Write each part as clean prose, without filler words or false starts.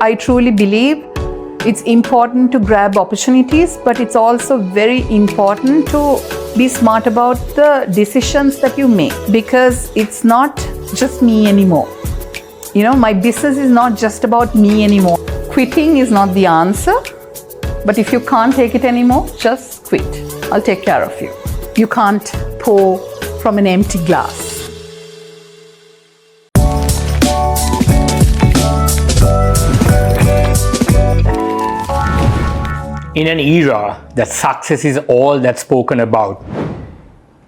I truly believe it's important to grab opportunities, but it's also very important to be smart about the decisions that you make, because it's not just me anymore. My business is not just about me anymore. Quitting is not the answer, but if you can't take it anymore, just quit. I'll take care of you. You can't pour from an empty glass. In an era that success is all that's spoken about,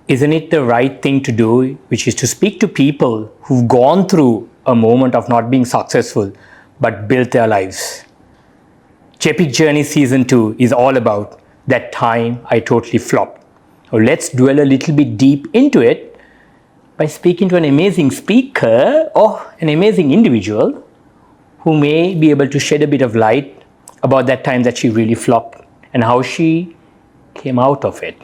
isn't it the right thing to do, which is to speak to people who've gone through a moment of not being successful but built their lives? GEPic Journey Season 2 is all about that time I totally flopped. So let's dwell a little bit deep into it by speaking to an amazing speaker or an amazing individual who may be able to shed a bit of light about that time that she really flopped and how she came out of it.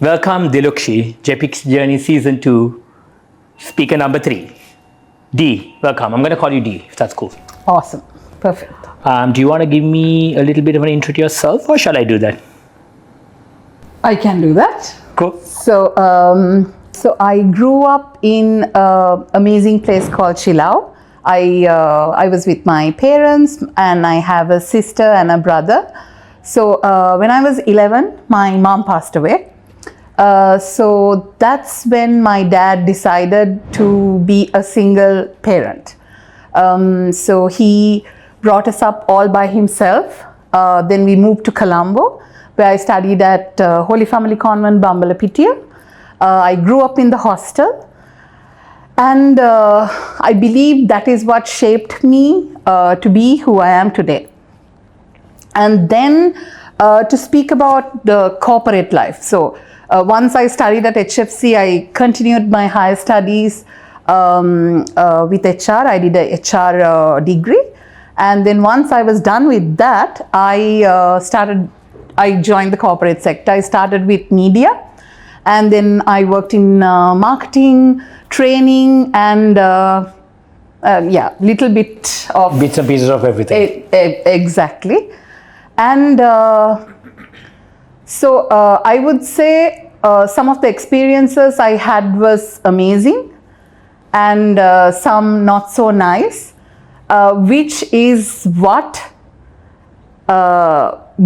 Welcome Dilukshi, GEPic Journey Season 2, speaker number 3. D, welcome. I'm going to call you D, if that's cool. Awesome. Perfect. Do you want to give me a little bit of an intro to yourself, or shall I do that? I can do that. Cool. So I grew up in an amazing place called Chilao. I was with my parents, and I have a sister and a brother. So when I was 11, my mom passed away. So that's when my dad decided to be a single parent. So he brought us up all by himself. Then we moved to Colombo, where I studied at Holy Family Convent, Bambalapitiya. I grew up in the hostel. And I believe that is what shaped me to be who I am today. And then to speak about the corporate life. So once I studied at HFC, I continued my higher studies with HR. I did a HR degree. And then once I was done with that, I joined the corporate sector. I started with media. And then I worked in marketing, training, and little bit of bits and pieces of everything. Exactly. And so I would say some of the experiences I had was amazing, and some not so nice, which is what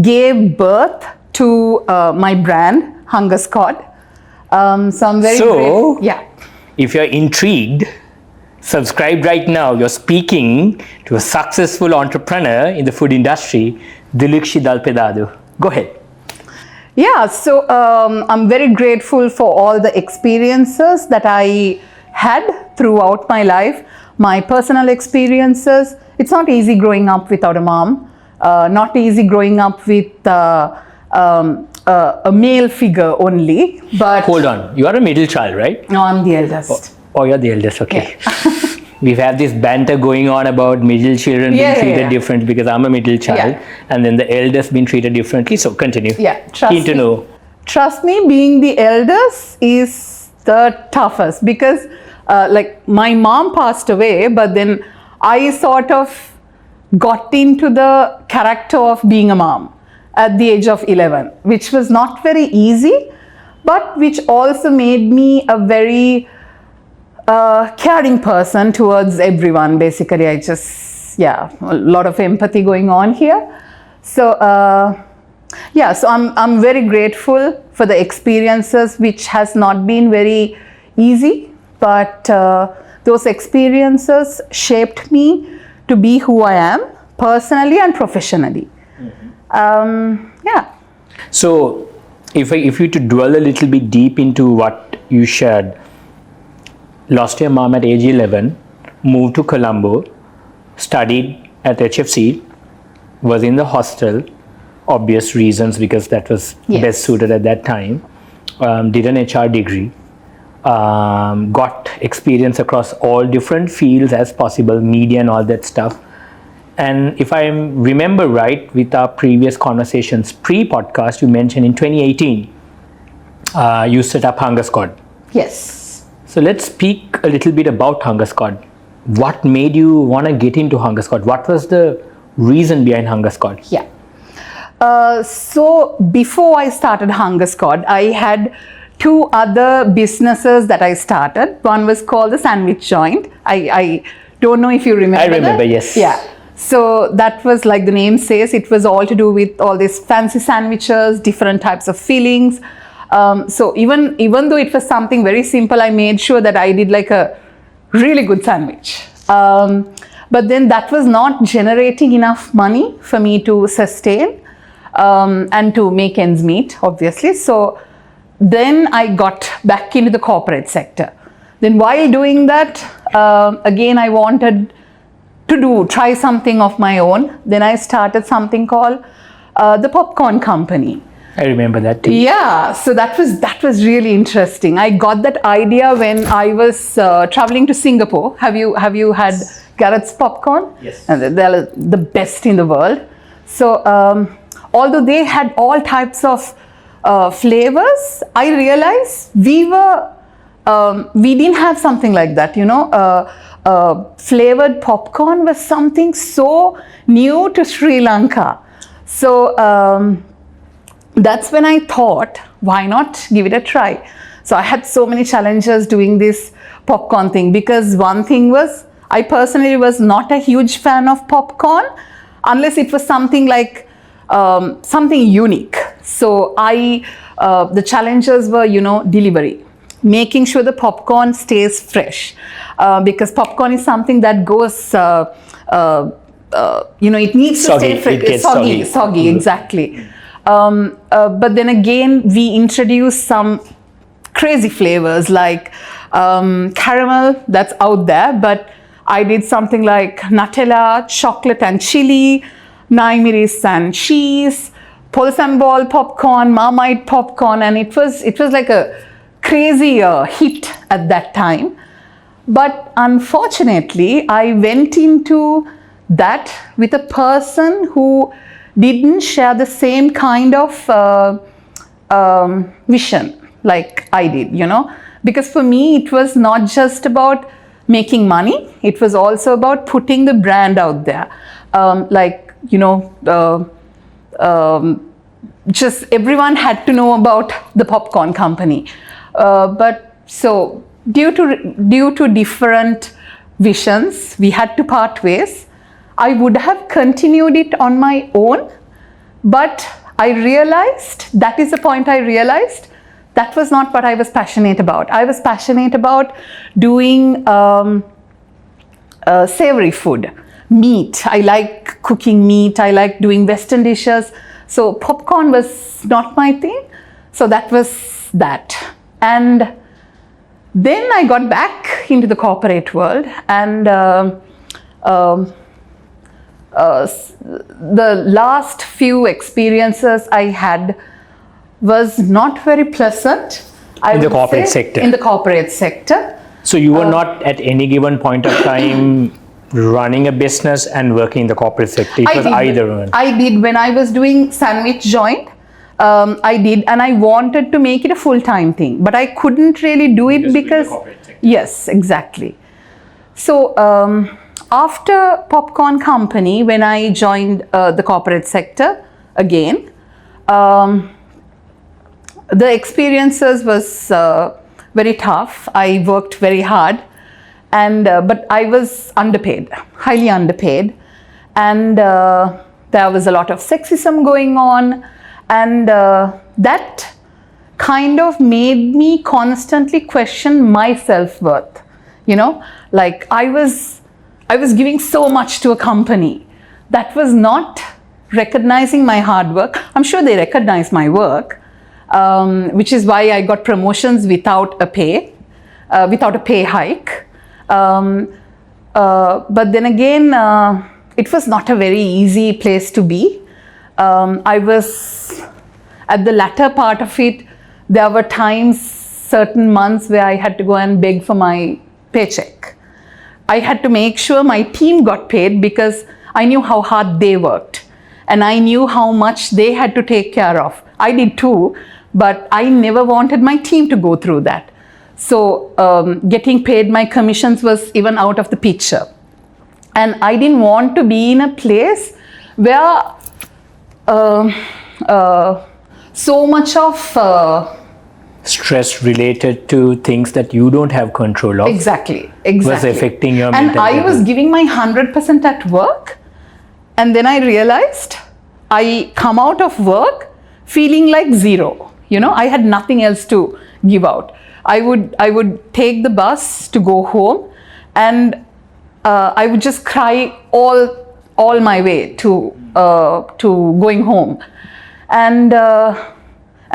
gave birth to my brand, Hunger Squad. So I'm very grateful. Yeah. If you're intrigued, subscribe right now. You're speaking to a successful entrepreneur in the food industry, Dilukshi Dalpethado. Go ahead. Yeah, so I'm very grateful for all the experiences that I had throughout my life, my personal experiences. It's not easy growing up without a mom, not easy growing up with a male figure only, but... Hold on, you are a middle child, right? No, I'm the eldest. Oh, you're the eldest, okay. Yeah. We've had this banter going on about middle children being treated different, because I'm a middle child, and then the eldest being treated differently, so continue. Yeah, Keen to know. Trust me, being the eldest is the toughest, because like my mom passed away, but then I sort of got into the character of being a mom at the age of 11, which was not very easy, but which also made me a very caring person towards everyone. Basically, a lot of empathy going on here. So so I'm very grateful for the experiences, which has not been very easy, but those experiences shaped me to be who I am personally and professionally. So if you to dwell a little bit deep into what you shared, lost your mom at age 11, moved to Colombo, studied at HFC, was in the hostel, obvious reasons, because that was best suited at that time, did an HR degree, got experience across all different fields as possible, media and all that stuff. And if I remember right, with our previous conversations pre-podcast, you mentioned in 2018, you set up Hunger Squad. Yes. So let's speak a little bit about Hunger Squad. what made you want to get into Hunger Squad? What was the reason behind Hunger Squad? Yeah. So before I started Hunger Squad, I had 2 other businesses that I started. One was called the Sandwich Joint. I don't know if you remember. I remember, that. yes. Yeah. So that was, like the name says, it was all to do with all these fancy sandwiches, different types of fillings. So even though it was something very simple, I made sure that I did like a really good sandwich. But then that was not generating enough money for me to sustain and to make ends meet, obviously. So then I got back into the corporate sector. Then while doing that, again, I wanted to try something of my own. Then I started something called the popcorn company. I remember that too. Yeah, so that was really interesting. I got that idea when I was traveling to Singapore. Have you had Garrett's popcorn? Yes. And they're the best in the world. So although they had all types of flavors, I realized we didn't have something like that. Flavored popcorn was something so new to Sri Lanka. So that's when I thought, why not give it a try? So I had so many challenges doing this popcorn thing, because one thing was, I personally was not a huge fan of popcorn unless it was something like something unique. So the challenges were, delivery, making sure the popcorn stays fresh, because popcorn is something that goes, it needs to stay fresh. It gets soggy, exactly. But then again, we introduced some crazy flavors like caramel, that's out there, but I did something like Nutella, chocolate and chili, Naimeris and cheese, Polsambol popcorn, Marmite popcorn, and it was like a crazy hit at that time. But unfortunately, I went into that with a person who didn't share the same kind of vision like I did, because for me it was not just about making money, it was also about putting the brand out there. Just everyone had to know about the popcorn company. But so due to different visions, we had to part ways. I would have continued it on my own, but I realized, that is the point I realized, that was not what I was passionate about. I was passionate about doing savory food, meat. I like cooking meat, I like doing Western dishes. So popcorn was not my thing. So that was that. And then I got back into the corporate world, and the last few experiences I had was not very pleasant. In the corporate sector? In the corporate sector. So you were not at any given point of time running a business and working in the corporate sector? It was either one. I did when I was doing Sandwich Joint. I did, and I wanted to make it a full-time thing, but I couldn't really do it because yes, exactly. So after popcorn company, when I joined the corporate sector again, the experiences was very tough. I worked very hard, and but I was underpaid, highly underpaid, and there was a lot of sexism going on, and that kind of made me constantly question my self-worth. Like I was giving so much to a company that was not recognizing my hard work. I'm sure they recognized my work, which is why I got promotions without a pay hike. But then again, it was not a very easy place to be. I was at the latter part of it. There were times, certain months, where I had to go and beg for my paycheck. I had to make sure my team got paid because I knew how hard they worked, and I knew how much they had to take care of. I did too, but I never wanted my team to go through that. So getting paid my commissions was even out of the picture. And I didn't want to be in a place where so much of stress related to things that you don't have control of exactly was affecting your and mental I health. was giving my 100% at work, and then I realized I come out of work feeling like zero. I had nothing else to give out. I would take the bus to go home, and I would just cry all my way to going home, and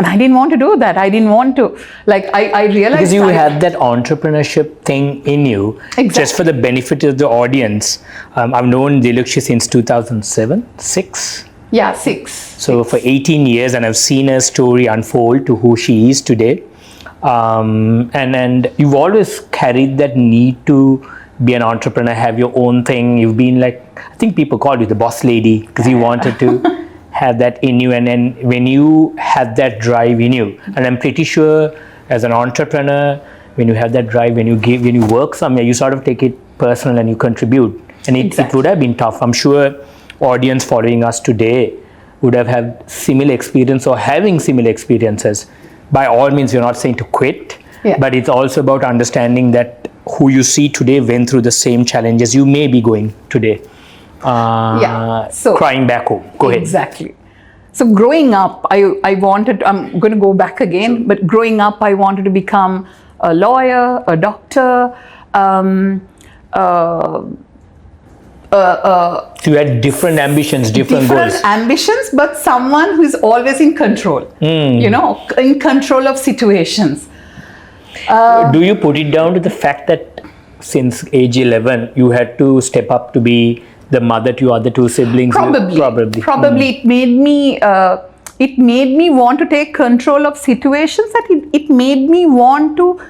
I didn't want to do that. I didn't want to, I realized because you had that entrepreneurship thing in you. Exactly. Just for the benefit of the audience, I've known Dilukshi since 2007, 6. Yeah, 6. So for 18 years, and I've seen her story unfold to who she is today. And you've always carried that need to be an entrepreneur, have your own thing. You've been I think people called you the boss lady because you wanted to have that in you. And then when you have that drive in you, and I'm pretty sure as an entrepreneur, when you have that drive, when you work somewhere, you sort of take it personal and you contribute. And it would have been tough. I'm sure audience following us today would have had similar experience or having similar experiences. By all means, we're not saying to quit, but it's also about understanding that who you see today went through the same challenges you may be going today. So crying back home. Go ahead. Exactly. So growing up, I wanted, I'm going to go back again, but growing up, I wanted to become a lawyer, a doctor, so you had different ambitions, different goals. Ambitions, but someone who is always in control, in control of situations. Do you put it down to the fact that since age 11, you had to step up to be the mother to your other 2 siblings? Probably. It made me want to take control of situations, that it made me want to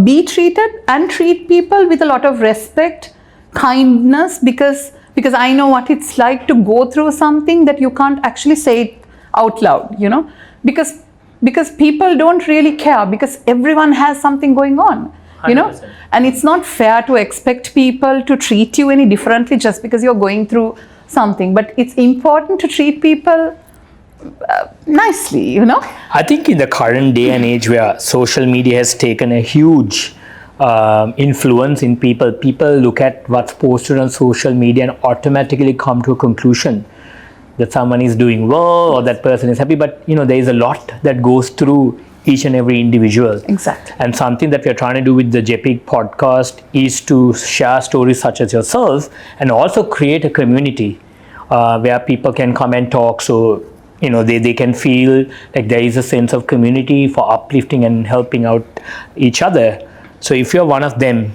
be treated and treat people with a lot of respect, kindness, because I know what it's like to go through something that you can't actually say it out loud, because people don't really care, because everyone has something going on, 100%. And it's not fair to expect people to treat you any differently just because you're going through something. But it's important to treat people nicely, I think in the current day and age where social media has taken a huge influence in people look at what's posted on social media and automatically come to a conclusion that someone is doing well or that person is happy. But there is a lot that goes through each and every individual. Exactly. And something that we are trying to do with the GEPic podcast is to share stories such as yourself and also create a community where people can come and talk. So they can feel like there is a sense of community for uplifting and helping out each other. So if you're one of them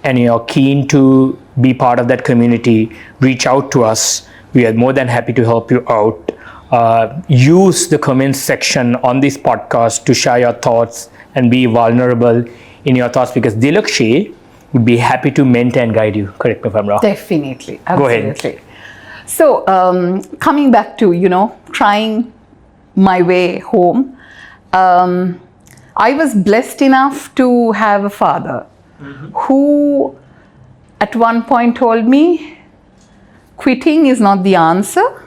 and you're keen to be part of that community, reach out to us. We are more than happy to help you out. Use the comments section on this podcast to share your thoughts and be vulnerable in your thoughts, because Dilukshi would be happy to mentor and guide you. Correct me if I'm wrong. Definitely. Absolutely. Go ahead. So coming back to, trying my way home, I was blessed enough to have a father who at one point told me, quitting is not the answer,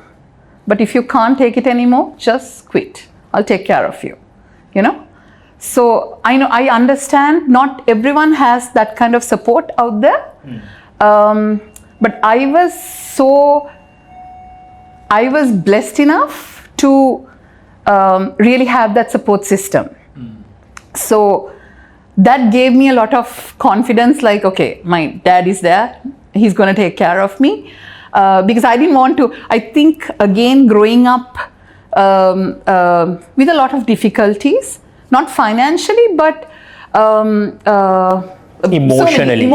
but if you can't take it anymore, just quit. I'll take care of you, So I understand not everyone has that kind of support out there. But I was blessed enough to really have that support system. So that gave me a lot of confidence, like, okay, my dad is there, he's going to take care of me. Because I didn't want to, I think, again, growing up with a lot of difficulties, not financially, but emotionally.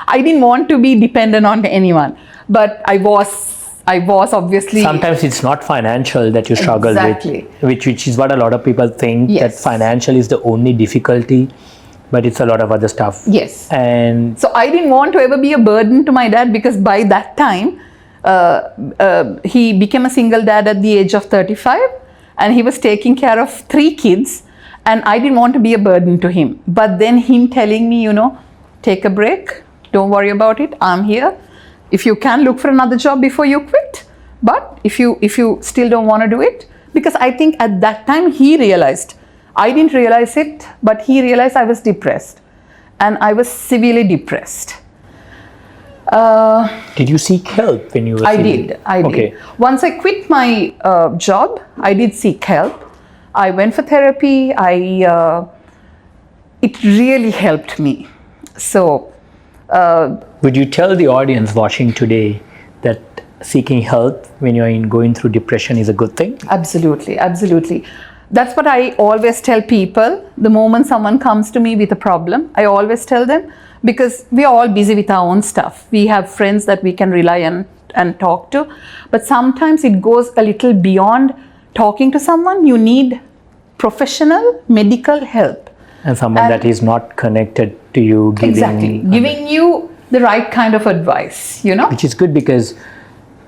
I didn't want to be dependent on anyone, but I was obviously. Sometimes it's not financial that you struggle with, which is what a lot of people think, that financial is the only difficulty, but it's a lot of other stuff. Yes. And so I didn't want to ever be a burden to my dad, because by that time, he became a single dad at the age of 35, and he was taking care of 3 kids. And I didn't want to be a burden to him. But then him telling me, take a break, don't worry about it, I'm here. If you can, look for another job before you quit. But if you still don't want to do it, because I think at that time he realized, I didn't realize it, but he realized I was depressed. And I was severely depressed. Did you seek help when you were I did. Okay. Once I quit my job, I did seek help. I went for therapy. It really helped me. So, would you tell the audience watching today that seeking help when you're going through depression is a good thing? Absolutely, absolutely. That's what I always tell people. The moment someone comes to me with a problem, I always tell them, because we are all busy with our own stuff. We have friends that we can rely on and talk to. But sometimes it goes a little beyond talking to someone. You need professional medical help. And someone that is not connected to you. Giving you the right kind of advice, Which is good, because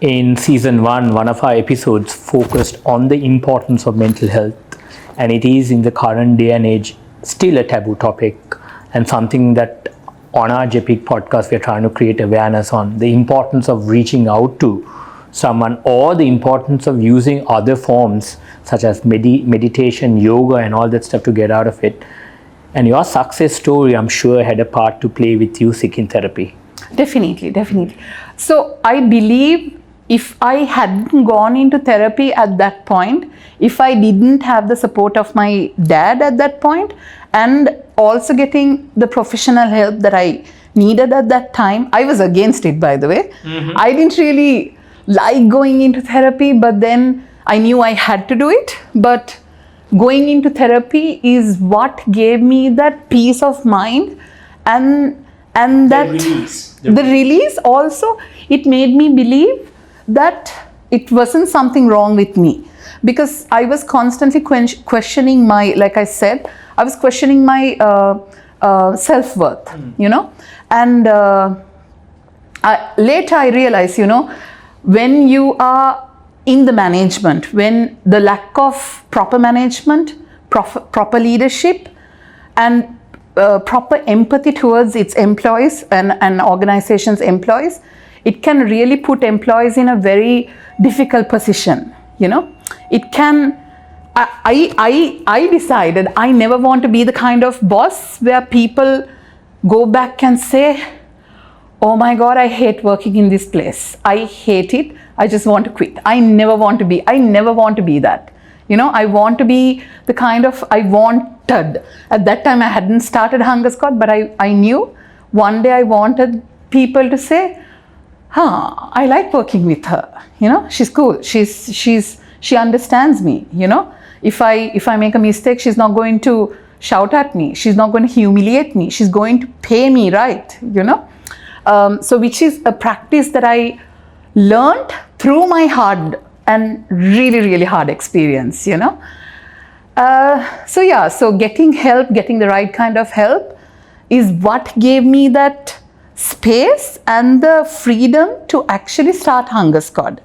in season 1, one of our episodes focused on the importance of mental health. And it is, in the current day and age, still a taboo topic, and something that on our GEPic podcast, we're trying to create awareness on the importance of reaching out to someone, or the importance of using other forms such as meditation, yoga, and all that stuff to get out of it. And your success story, I'm sure, had a part to play with you seeking therapy. Definitely, definitely. So I believe if I hadn't gone into therapy at that point, if I didn't have the support of my dad at that point, and also getting the professional help that I needed at that time, I was against it, by the way. I didn't really like going into therapy, but then I knew I had to do it. But going into therapy is what gave me that peace of mind, and that the release also, it made me believe that it wasn't something wrong with me, because I was constantly questioning my, like I said, I was questioning my self-worth, and later I realized, when you are in the management, when the lack of proper management, proper leadership, and proper empathy towards its employees and organization's employees, it can really put employees in a very difficult position. It can. I decided I never want to be the kind of boss where people go back and say, oh my God, I hate working in this place. I hate it. I just want to quit. I never want to be that. I want to be the kind of, I wanted. At that time, I hadn't started Hunger Squad, but I knew one day I wanted people to say, I like working with her. She's cool. She understands me. If I make a mistake, she's not going to shout at me. She's not going to humiliate me. She's going to pay me right. So which is a practice that I learned through my hard and really, really hard experience. So getting help, getting the right kind of help is what gave me that space and the freedom to actually start Hunger Squad.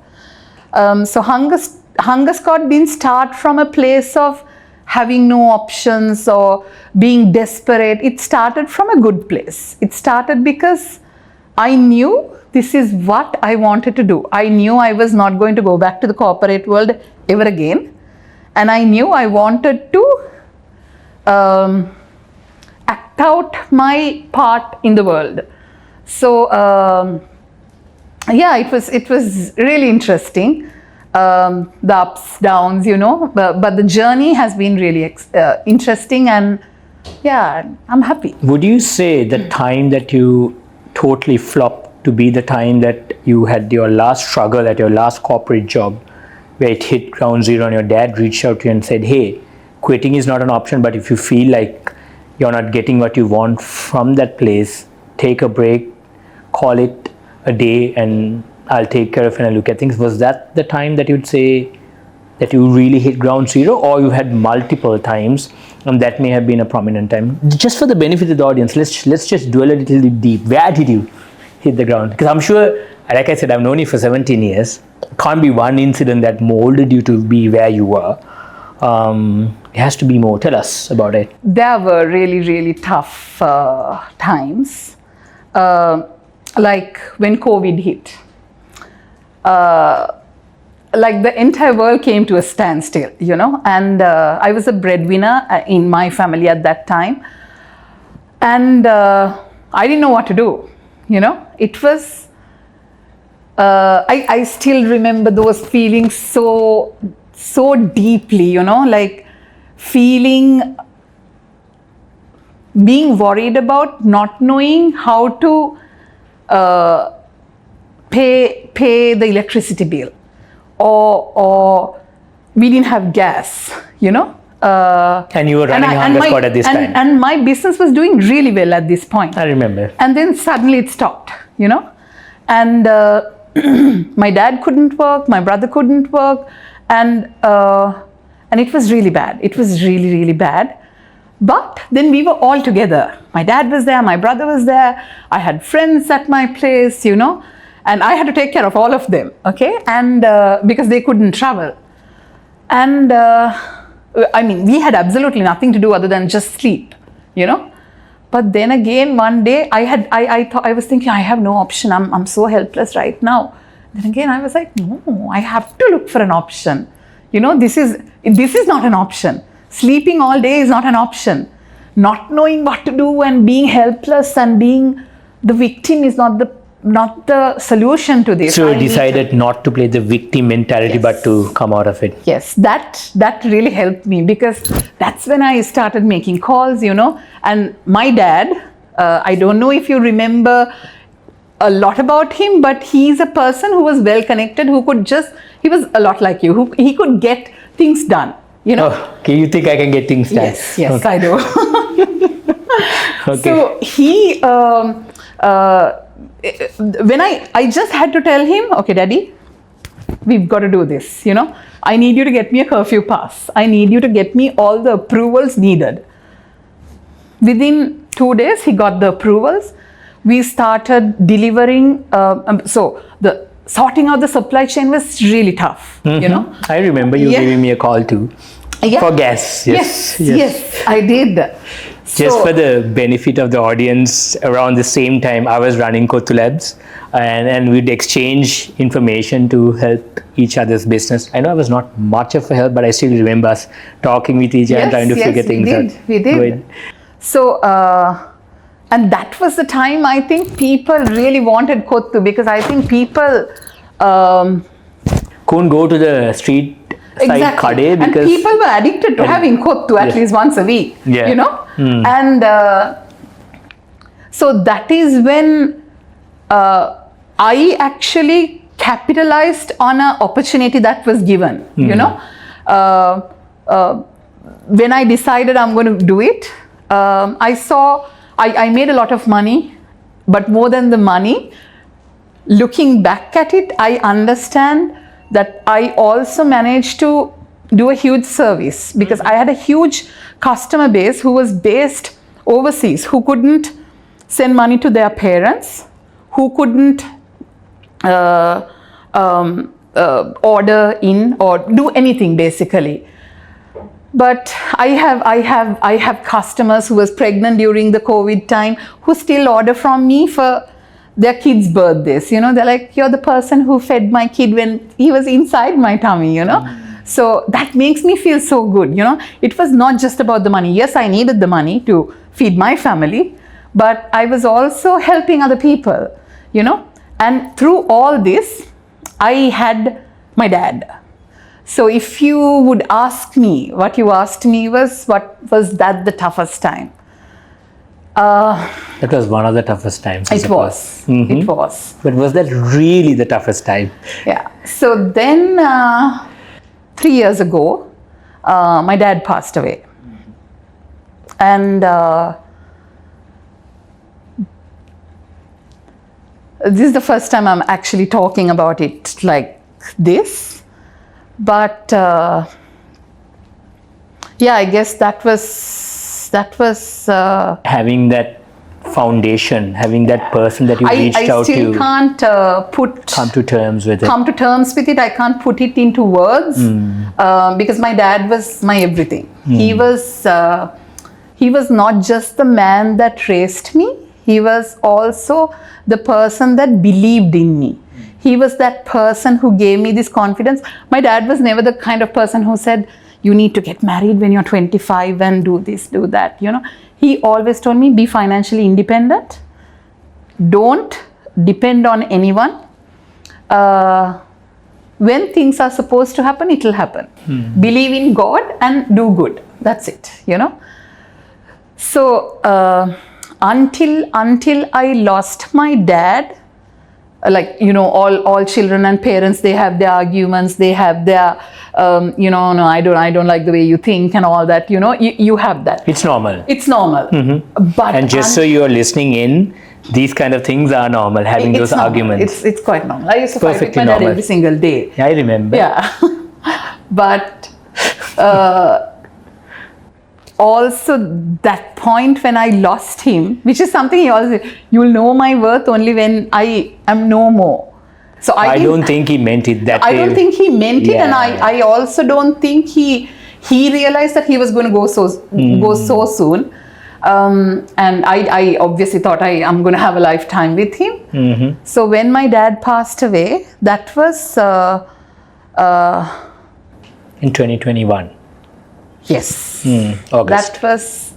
So Hunger Squad didn't start from a place of having no options or being desperate. It started from a good place. It started because I knew this is what I wanted to do. I knew I was not going to go back to the corporate world ever again. And I knew I wanted to act out my part in the world. So it was really interesting. The ups, downs, but the journey has been really interesting, and I'm happy. Would you say the time that you totally flopped to be the time that you had your last struggle at your last corporate job, where it hit ground zero and your dad reached out to you and said, hey, quitting is not an option, but if you feel like you're not getting what you want from that place, take a break, call it a day, and I'll take care of it and I'll look at things. Was that the time that you'd say that you really hit ground zero, or you had multiple times and that may have been a prominent time? Just for the benefit of the audience, let's just dwell a little bit deep. Where did you hit the ground? Because I'm sure, like I said, I've known you for 17 years. Can't be one incident that molded you to be where you were. It has to be more. Tell us about it. There were really, really tough times. Like when COVID hit. Like the entire world came to a standstill, you know, and I was a breadwinner in my family at that time. And I didn't know what to do, you know. It was, I still remember those feelings so deeply, you know, like feeling, being worried about not knowing how to pay the electricity bill, or we didn't have gas, you know. And you were running hunger squad at this time. And my business was doing really well at this point. I remember. And then suddenly it stopped, you know. And my dad couldn't work, my brother couldn't work, and it was really bad. It was really, really bad. But then we were all together. My dad was there, my brother was there, I had friends at my place, you know, and I had to take care of all of them, okay? And because they couldn't travel. And I mean, we had absolutely nothing to do other than just sleep, you know. But then again, one day I was thinking, I have no option. I'm so helpless right now. Then again, I was like, no, I have to look for an option. You know, this is not an option. Sleeping all day is not an option. Not knowing what to do and being helpless and being the victim is not the solution to this. So you decided not to play the victim mentality, yes, but to come out of it. Yes, that really helped me, because that's when I started making calls, you know. And my dad, I don't know if you remember a lot about him, but he's a person who was well connected, he was a lot like you, he could get things done, you know. Oh, okay, you think I can get things done? Yes, yes, okay. I do. Okay. So he, when I just had to tell him, okay, Daddy, we've got to do this, you know. I need you to get me a curfew pass. I need you to get me all the approvals needed. Within 2 days, he got the approvals. We started delivering. So the sorting out the supply chain was really tough, you know. I remember you giving me a call too. Yeah. For gas. Yes, I did. Just for the benefit of the audience, around the same time I was running Kothu Labs, and we'd exchange information to help each other's business. I know I was not much of a help, but I still remember us talking with each other and trying to figure things out. We did. So, and that was the time I think people really wanted Kothu, because I think people couldn't go to the street side kade, because and people were addicted to having Kothu at least once a week, you know. And so that is when I actually capitalized on an opportunity that was given, you know. When I decided I'm going to do it, I made a lot of money, but more than the money, looking back at it, I understand that I also managed to do a huge service, because I had a huge customer base who was based overseas, who couldn't send money to their parents, who couldn't order in or do anything basically. But I have customers who was pregnant during the COVID time who still order from me for their kids' birthdays. You know, they're like, you're the person who fed my kid when he was inside my tummy, you know. So that makes me feel so good, you know. It was not just about the money. Yes, I needed the money to feed my family, but I was also helping other people, you know. And through all this, I had my dad. So if you would ask me, what you asked me was, what was that the toughest time? That was one of the toughest times. It was. It was. But was that really the toughest time? Yeah. So then 3 years ago, my dad passed away. And this is the first time I'm actually talking about it like this. But yeah, I guess that was having that foundation, having that person that you reached out to. I still can't come to terms with it. I can't put it into words because my dad was my everything. He was not just the man that raised me. He was also the person that believed in me. He was that person who gave me this confidence. My dad was never the kind of person who said, you need to get married when you're 25 and do this, do that, you know. He always told me, be financially independent. Don't depend on anyone. When things are supposed to happen, it will happen. Believe in God and do good. That's it, you know. So until I lost my dad, like, you know, all children and parents, they have their arguments, they have their you know, no, I don't like the way you think and all that, you know. You have that. It's normal. It's normal. But And just so you're listening in, these kind of things are normal, having those normal. arguments. It's quite normal. I used to fight with Perfectly my dad normal. every single day. I remember. Yeah. But also that point when I lost him, which is something he always said, you will know my worth only when I am no more. So I don't think he meant it that way. I don't think he meant it, and Yeah. I also don't think he realized that he was going to go so soon. And I obviously thought I'm going to have a lifetime with him. So when my dad passed away, that was In 2021. yes, August. that was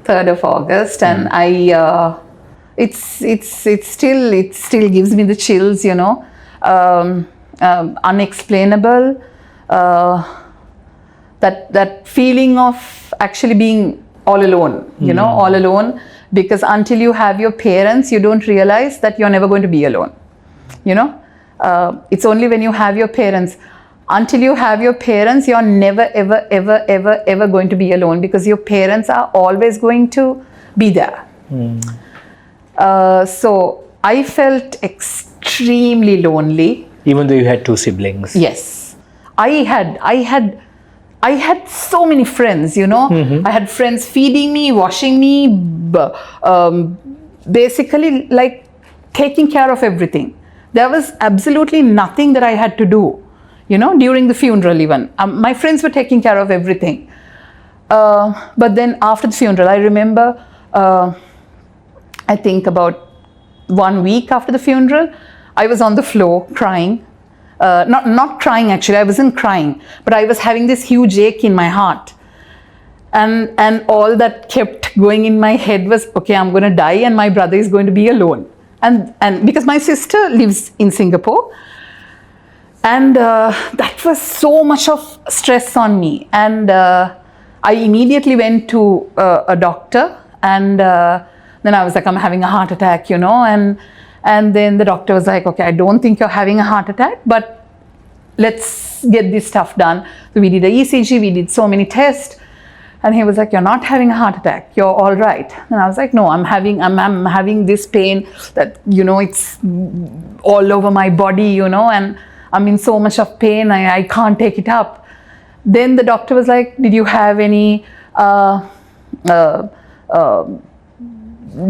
3rd of August, and it still gives me the chills, you know. Unexplainable. That feeling of actually being all alone, you know, all alone, because until you have your parents, you don't realize that you're never going to be alone, you know. It's only when you have your parents. Until you have your parents, you're never, ever going to be alone, because your parents are always going to be there. So I felt extremely lonely. Even though you had 2 siblings. Yes, I had so many friends, you know. I had friends feeding me, washing me, basically like taking care of everything. There was absolutely nothing that I had to do, you know, during the funeral even. My friends were taking care of everything. But then after the funeral, I remember, I think about 1 week after the funeral, I was on the floor crying. Not crying actually, I wasn't crying, but I was having this huge ache in my heart. And all that kept going in my head was, okay, I'm going to die and my brother is going to be alone. And because my sister lives in Singapore, and that was so much of stress on me. And I immediately went to a doctor, and then I was like, I'm having a heart attack, you know. And then the doctor was like, okay, I don't think you're having a heart attack, but let's get this stuff done. So we did a ECG, we did so many tests, and he was like, you're not having a heart attack, you're all right. And I was like, no, I'm having this pain that, you know, it's all over my body, you know, and I'm in so much of pain, I can't take it up. Then the doctor was like, did you have any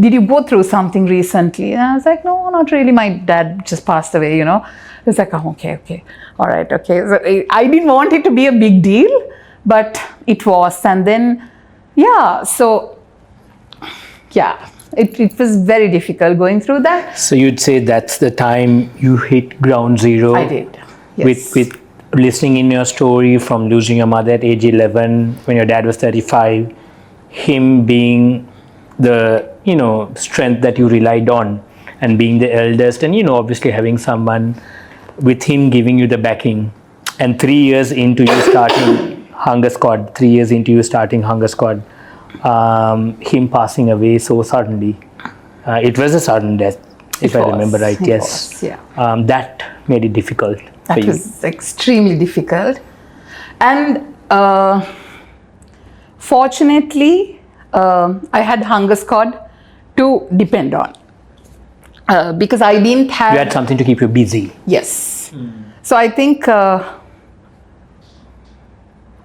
did you go through something recently? And I was like, no, not really. My dad just passed away, you know. It's like, oh, okay, all right, okay. So I didn't want it to be a big deal, but it was. And then, yeah, so, yeah, it was very difficult going through that. So you'd say that's the time you hit ground zero? I did, yes. With listening in your story from losing your mother at age 11, when your dad was 35, him being the, you know, strength that you relied on, and being the eldest, and, you know, obviously having someone with him giving you the backing, and 3 years into you starting Hunger Squad, him passing away so suddenly. It was a sudden death, if I remember right. Yes. Was, yeah. That made it difficult for you. That was extremely difficult. And fortunately, I had Hunger Squad to depend on, because I didn't have... You had something to keep you busy. Yes. So I think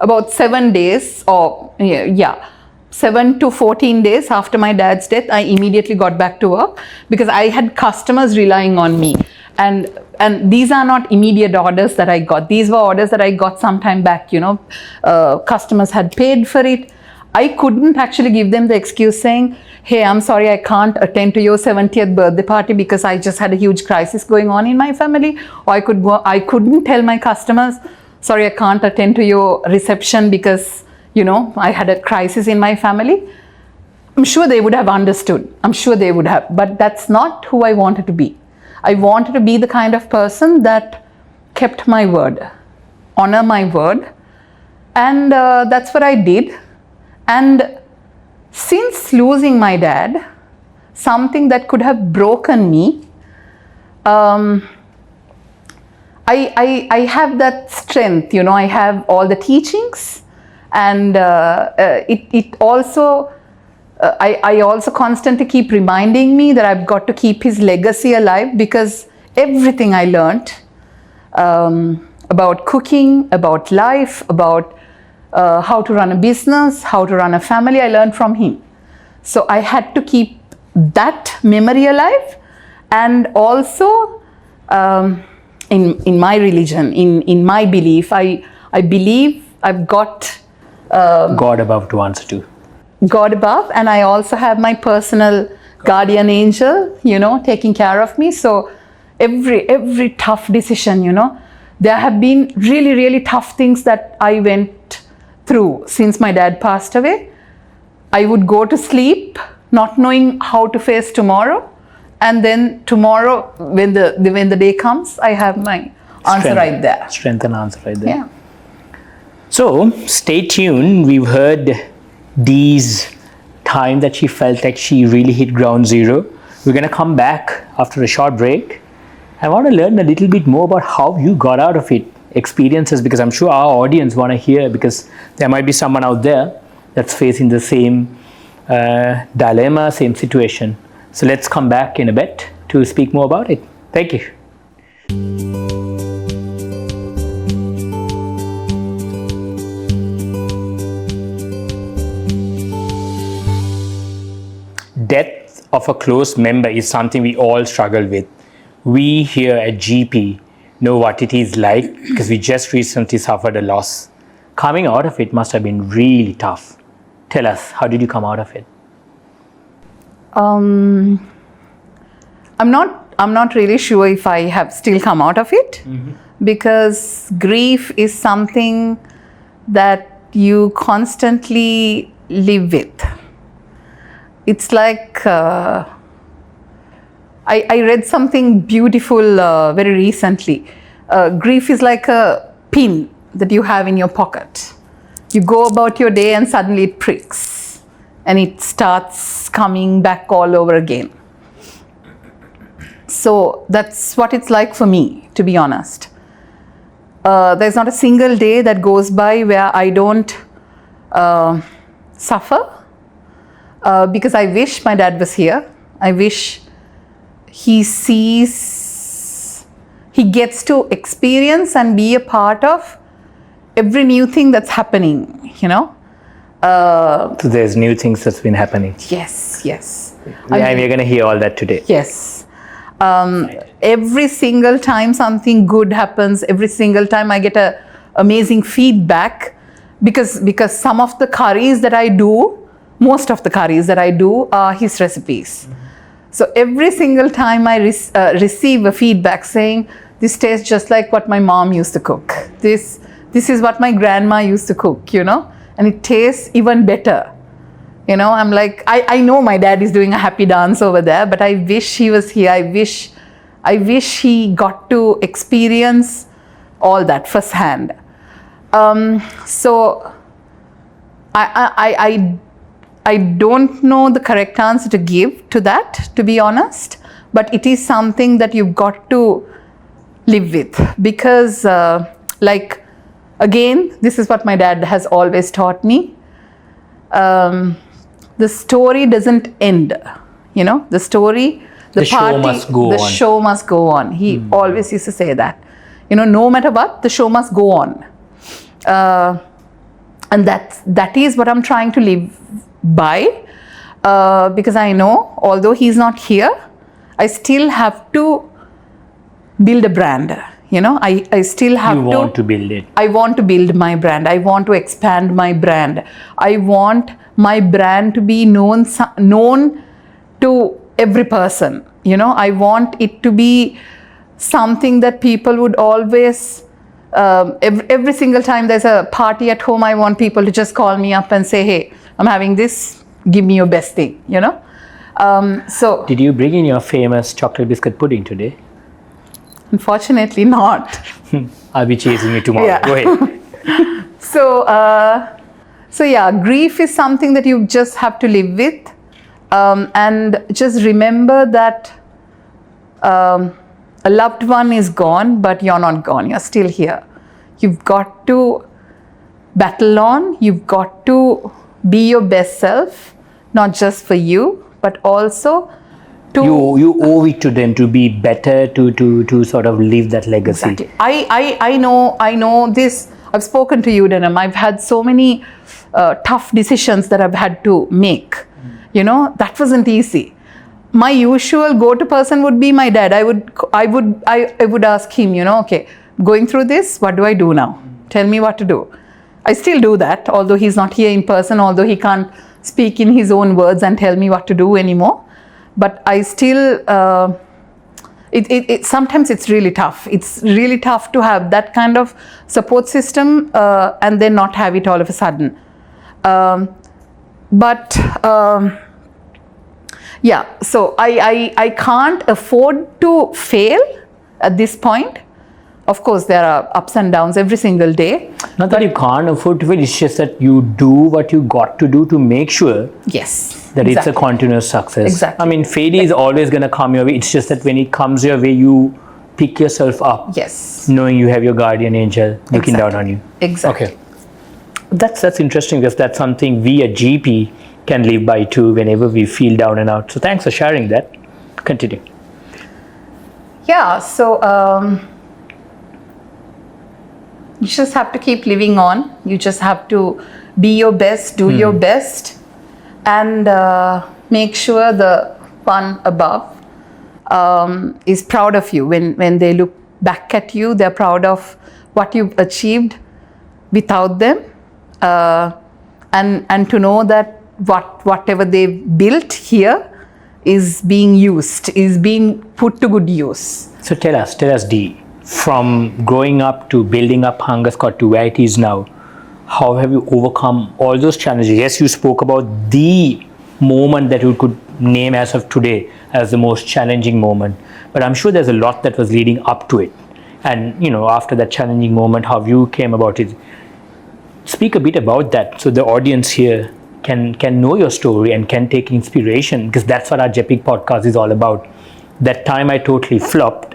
about 7 days, or 7 to 14 days after my dad's death, I immediately got back to work, because I had customers relying on me. And and these are not immediate orders that I got. These were orders that I got some time back, customers had paid for it. I couldn't actually give them the excuse saying, hey, I'm sorry, I can't attend to your 70th birthday party because I just had a huge crisis going on in my family. Or I couldn't tell my customers, sorry, I can't attend to your reception because, I had a crisis in my family. I'm sure they would have understood. I'm sure they would have. But that's not who I wanted to be. I wanted to be the kind of person that kept my word, honor my word. And that's what I did. And since losing my dad, something that could have broken me, I have that strength, I have all the teachings, and it also, I also constantly keep reminding me that I've got to keep his legacy alive, because everything I learned about cooking, about life, about how to run a business, how to run a family, I learned from him. So I had to keep that memory alive. And also in my religion, in my belief, I believe I've got God above to answer to. God above, and I also have my personal guardian angel, taking care of me. So every tough decision, there have been really, really tough things that I went through since my dad passed away. I would go to sleep not knowing how to face tomorrow, and then tomorrow when the day comes, I have my answer right there. Strength and answer right there. Yeah. So stay tuned. We've heard Dee's time that she felt like she really hit ground zero. We're going to come back after a short break. I want to learn a little bit more about how you got out of it, experiences, because I'm sure our audience want to hear, because there might be someone out there that's facing the same dilemma, same situation. So let's come back in a bit to speak more about it. Thank you. Death of a close member is something we all struggle with. We here at GP know what it is like, because we just recently suffered a loss. Coming out of it must have been really tough. Tell us, how did you come out of it? I'm not really sure if I have still come out of it, because grief is something that you constantly live with. It's like I read something beautiful very recently. Grief is like a pin that you have in your pocket. You go about your day and suddenly it pricks and it starts coming back all over again. So that's what it's like for me, to be honest. There's not a single day that goes by where I don't suffer, because I wish my dad was here. I wish he gets to experience and be a part of every new thing that's happening, So there's new things that's been happening. Yes. We're going to hear all that today. Yes. Every single time something good happens, every single time I get a amazing feedback, because some of the curries that I do, most of the curries that I do are his recipes. So every single time I receive a feedback saying, this tastes just like what my mom used to cook. This is what my grandma used to cook, and it tastes even better. I'm like, I know my dad is doing a happy dance over there, but I wish he was here. I wish he got to experience all that firsthand. So I don't know the correct answer to give to that, to be honest, but it is something that you've got to live with, because again, this is what my dad has always taught me. The story doesn't end, the story, the show must go on. The show must go on. He always used to say that, no matter what, the show must go on. And that is what I'm trying to live by, because I know, although he's not here, I still have to build a brand. I still have You want to build it. I want to build my brand. I want to expand my brand. I want my brand to be known to every person. I want it to be something that people would always, every single time there's a party at home, I want people to just call me up and say, hey, I'm having this, give me your best thing, So Did you bring in your famous chocolate biscuit pudding today? Unfortunately not. I'll be chasing you tomorrow. Yeah. Go ahead. So yeah, grief is something that you just have to live with, and just remember that a loved one is gone, but you're not gone. You're still here. You've got to battle on. You've got to be your best self, not just for you, but also to you owe it to them to be better, to sort of leave that legacy. Exactly. I know this. I've spoken to you, Denham. I've had so many tough decisions that I've had to make. That wasn't easy. My usual go-to person would be my dad. I would ask him, okay, going through this, what do I do now? Tell me what to do. I still do that, although he's not here in person, although he can't speak in his own words and tell me what to do anymore. But I still, sometimes it's really tough. It's really tough to have that kind of support system and then not have it all of a sudden. Yeah, so I can't afford to fail at this point. Of course, there are ups and downs every single day. Not that you can't afford to fail, it's just that you do what you got to do to make sure yes, that exactly. It's a continuous success. Exactly. I mean, failure is always going to come your way. It's just that when it comes your way, you pick yourself up. Yes. Knowing you have your guardian angel looking down on you. Exactly. Okay. That's interesting, because that's something we at GP can live by too whenever we feel down and out. So thanks for sharing that. Continue. Yeah, so you just have to keep living on. You just have to be your best, do your best, and make sure the one above is proud of you. When they look back at you, they're proud of what you've achieved without them, and to know that whatever they've built here is being used, is being put to good use. So tell us Dee, from growing up to building up Hungerscott to where it is now, how have you overcome all those challenges? Yes, you spoke about the moment that you could name as of today as the most challenging moment, but I'm sure there's a lot that was leading up to it. And after that challenging moment, how you came about it. Speak a bit about that so the audience here can know your story and can take inspiration, because that's what our GEPic podcast is all about. That time I totally flopped,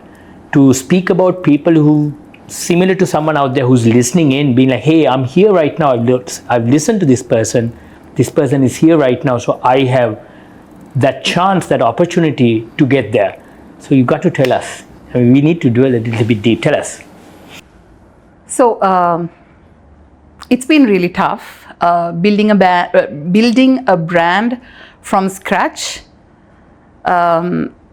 to speak about people who similar to someone out there who's listening in, being like, hey, I'm here right now, I've listened to this person is here right now, so I have that chance, that opportunity to get there. So you got to tell us. I mean, we need to do a little bit deep. Tell us. So it's been really tough building a brand from scratch.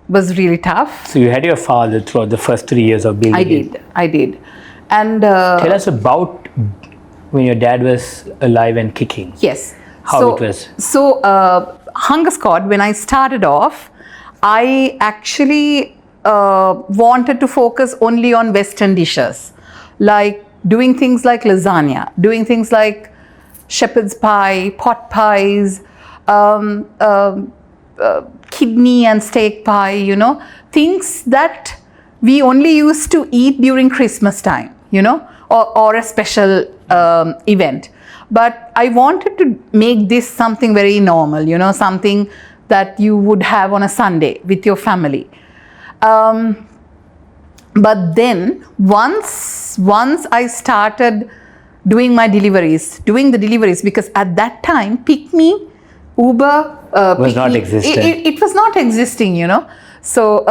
Was really tough. So you had your father throughout the first 3 years of building it. I did. And tell us about when your dad was alive and kicking. Yes. How it was. So Hungerscott, when I started off, I actually wanted to focus only on Western dishes, like doing things like lasagna, doing things like shepherd's pie, pot pies, kidney and steak pie, things that we only used to eat during Christmas time, or a special event. But I wanted to make this something very normal, something that you would have on a Sunday with your family. But then once I started doing the deliveries, because at that time, Pick Me, Uber was not existing. It was not existing, So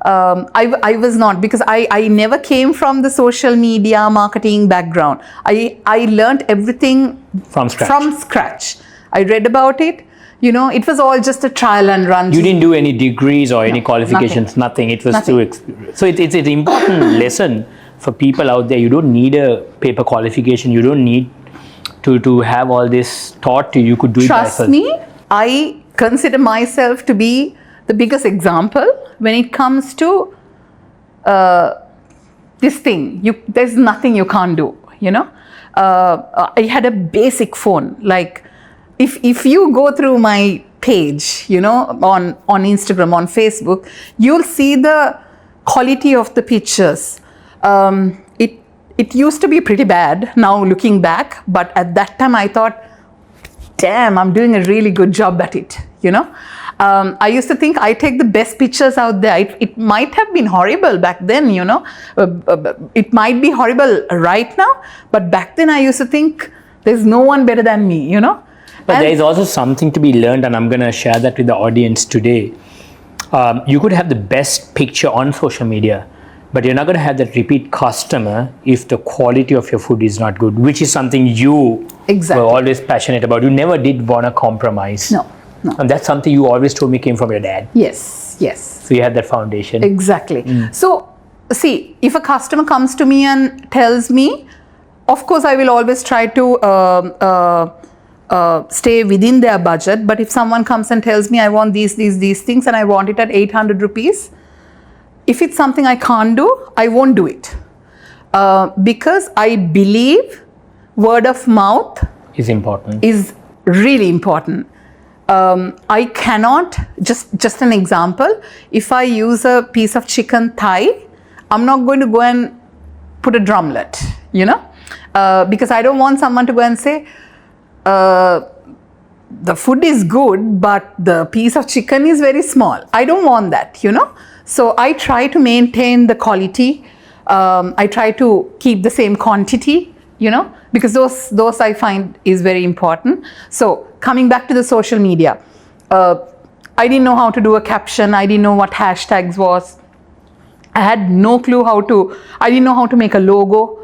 I was not, because I never came from the social media marketing background. I learned everything from scratch. I read about it. it was all just a trial and run. You didn't do any degrees or any qualifications, nothing. It was Nothing. So it's an important lesson for people out there. You don't need a paper qualification. You don't need to have all this taught to you. You could do it by Trust yourself. me, I consider myself to be the biggest example when it comes to this thing. There's nothing you can't do, I had a basic phone. Like, if you go through my page, on Instagram, on Facebook, you'll see the quality of the pictures. It used to be pretty bad now looking back, but at that time I thought, damn, I'm doing a really good job at it, I used to think I take the best pictures out there. It might have been horrible back then, it might be horrible right now, but back then I used to think there's no one better than me, But there is also something to be learned, and I'm going to share that with the audience today. You could have the best picture on social media, but you're not going to have that repeat customer if the quality of your food is not good, which is something you Exactly. were always passionate about. You never did want to compromise. No. And that's something you always told me came from your dad. Yes. So you had that foundation. Exactly. So, see, if a customer comes to me and tells me, of course, I will always try to stay within their budget. But if someone comes and tells me I want these things and I want it at 800 rupees, if it's something I can't do, I won't do it. Because I believe word of mouth is important. Is really important. I cannot, just an example, if I use a piece of chicken thigh, I'm not going to go and put a drumlet, because I don't want someone to go and say, the food is good, but the piece of chicken is very small. I don't want that, So I try to maintain the quality. I try to keep the same quantity, because those I find is very important. So coming back to the social media, I didn't know how to do a caption. I didn't know what hashtags was. I had no clue I didn't know how to make a logo.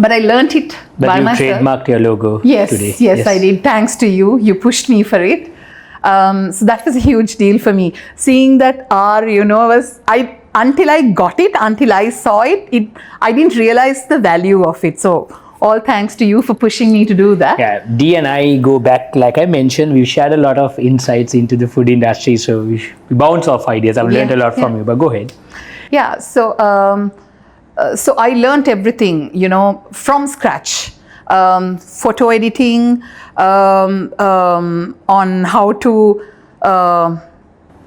But I learned it by myself. But you trademarked your logo today. Yes, I did. Thanks to you. You pushed me for it. So that was a huge deal for me. Seeing that R, until I got it, until I saw it, I didn't realize the value of it. So all thanks to you for pushing me to do that. Yeah, Dee and I go back, like I mentioned, we've shared a lot of insights into the food industry. So we bounce off ideas. I've learned a lot from you, but go ahead. Yeah, so I learned everything, from scratch. Photo editing, on how to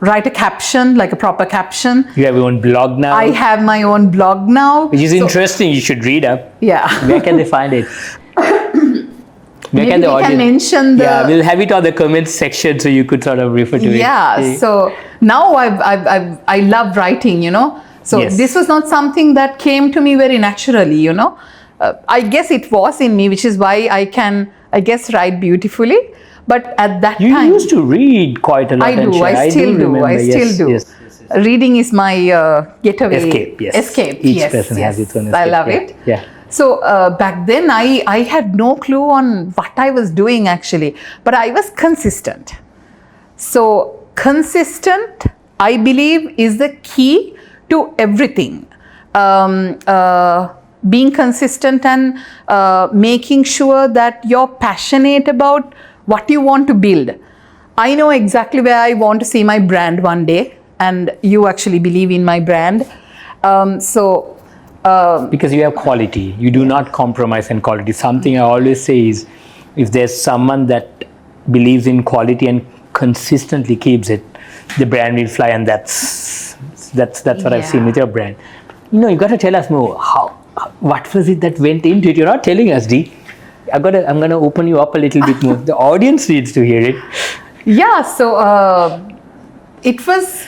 write a caption, like a proper caption. You have your own blog now. I have my own blog now. Which is interesting. You should read up. Yeah. Where can they find it? Maybe we can mention the... Yeah, we'll have it on the comments section so you could sort of refer to it. Yeah, so now I love writing, So this was not something that came to me very naturally, I guess it was in me, which is why I can, write beautifully. But at that time... You used to read quite a lot. I still do. Yes. Reading is my getaway. Escape. Each person has its own escape. I love it. Yeah. So back then I had no clue on what I was doing actually, but I was consistent. So consistent, I believe, is the key to everything. Being consistent and making sure that you're passionate about what you want to build. I know exactly where I want to see my brand one day, and you actually believe in my brand. Because you have quality, you do not compromise on quality. Something I always say is, if there's someone that believes in quality and consistently keeps it, the brand will fly, and that's what I've seen with your brand. You got to tell us more. What was it that went into it? You're not telling us, Dee. I'm gonna open you up a little bit more. The audience needs to hear it. Yeah. So it was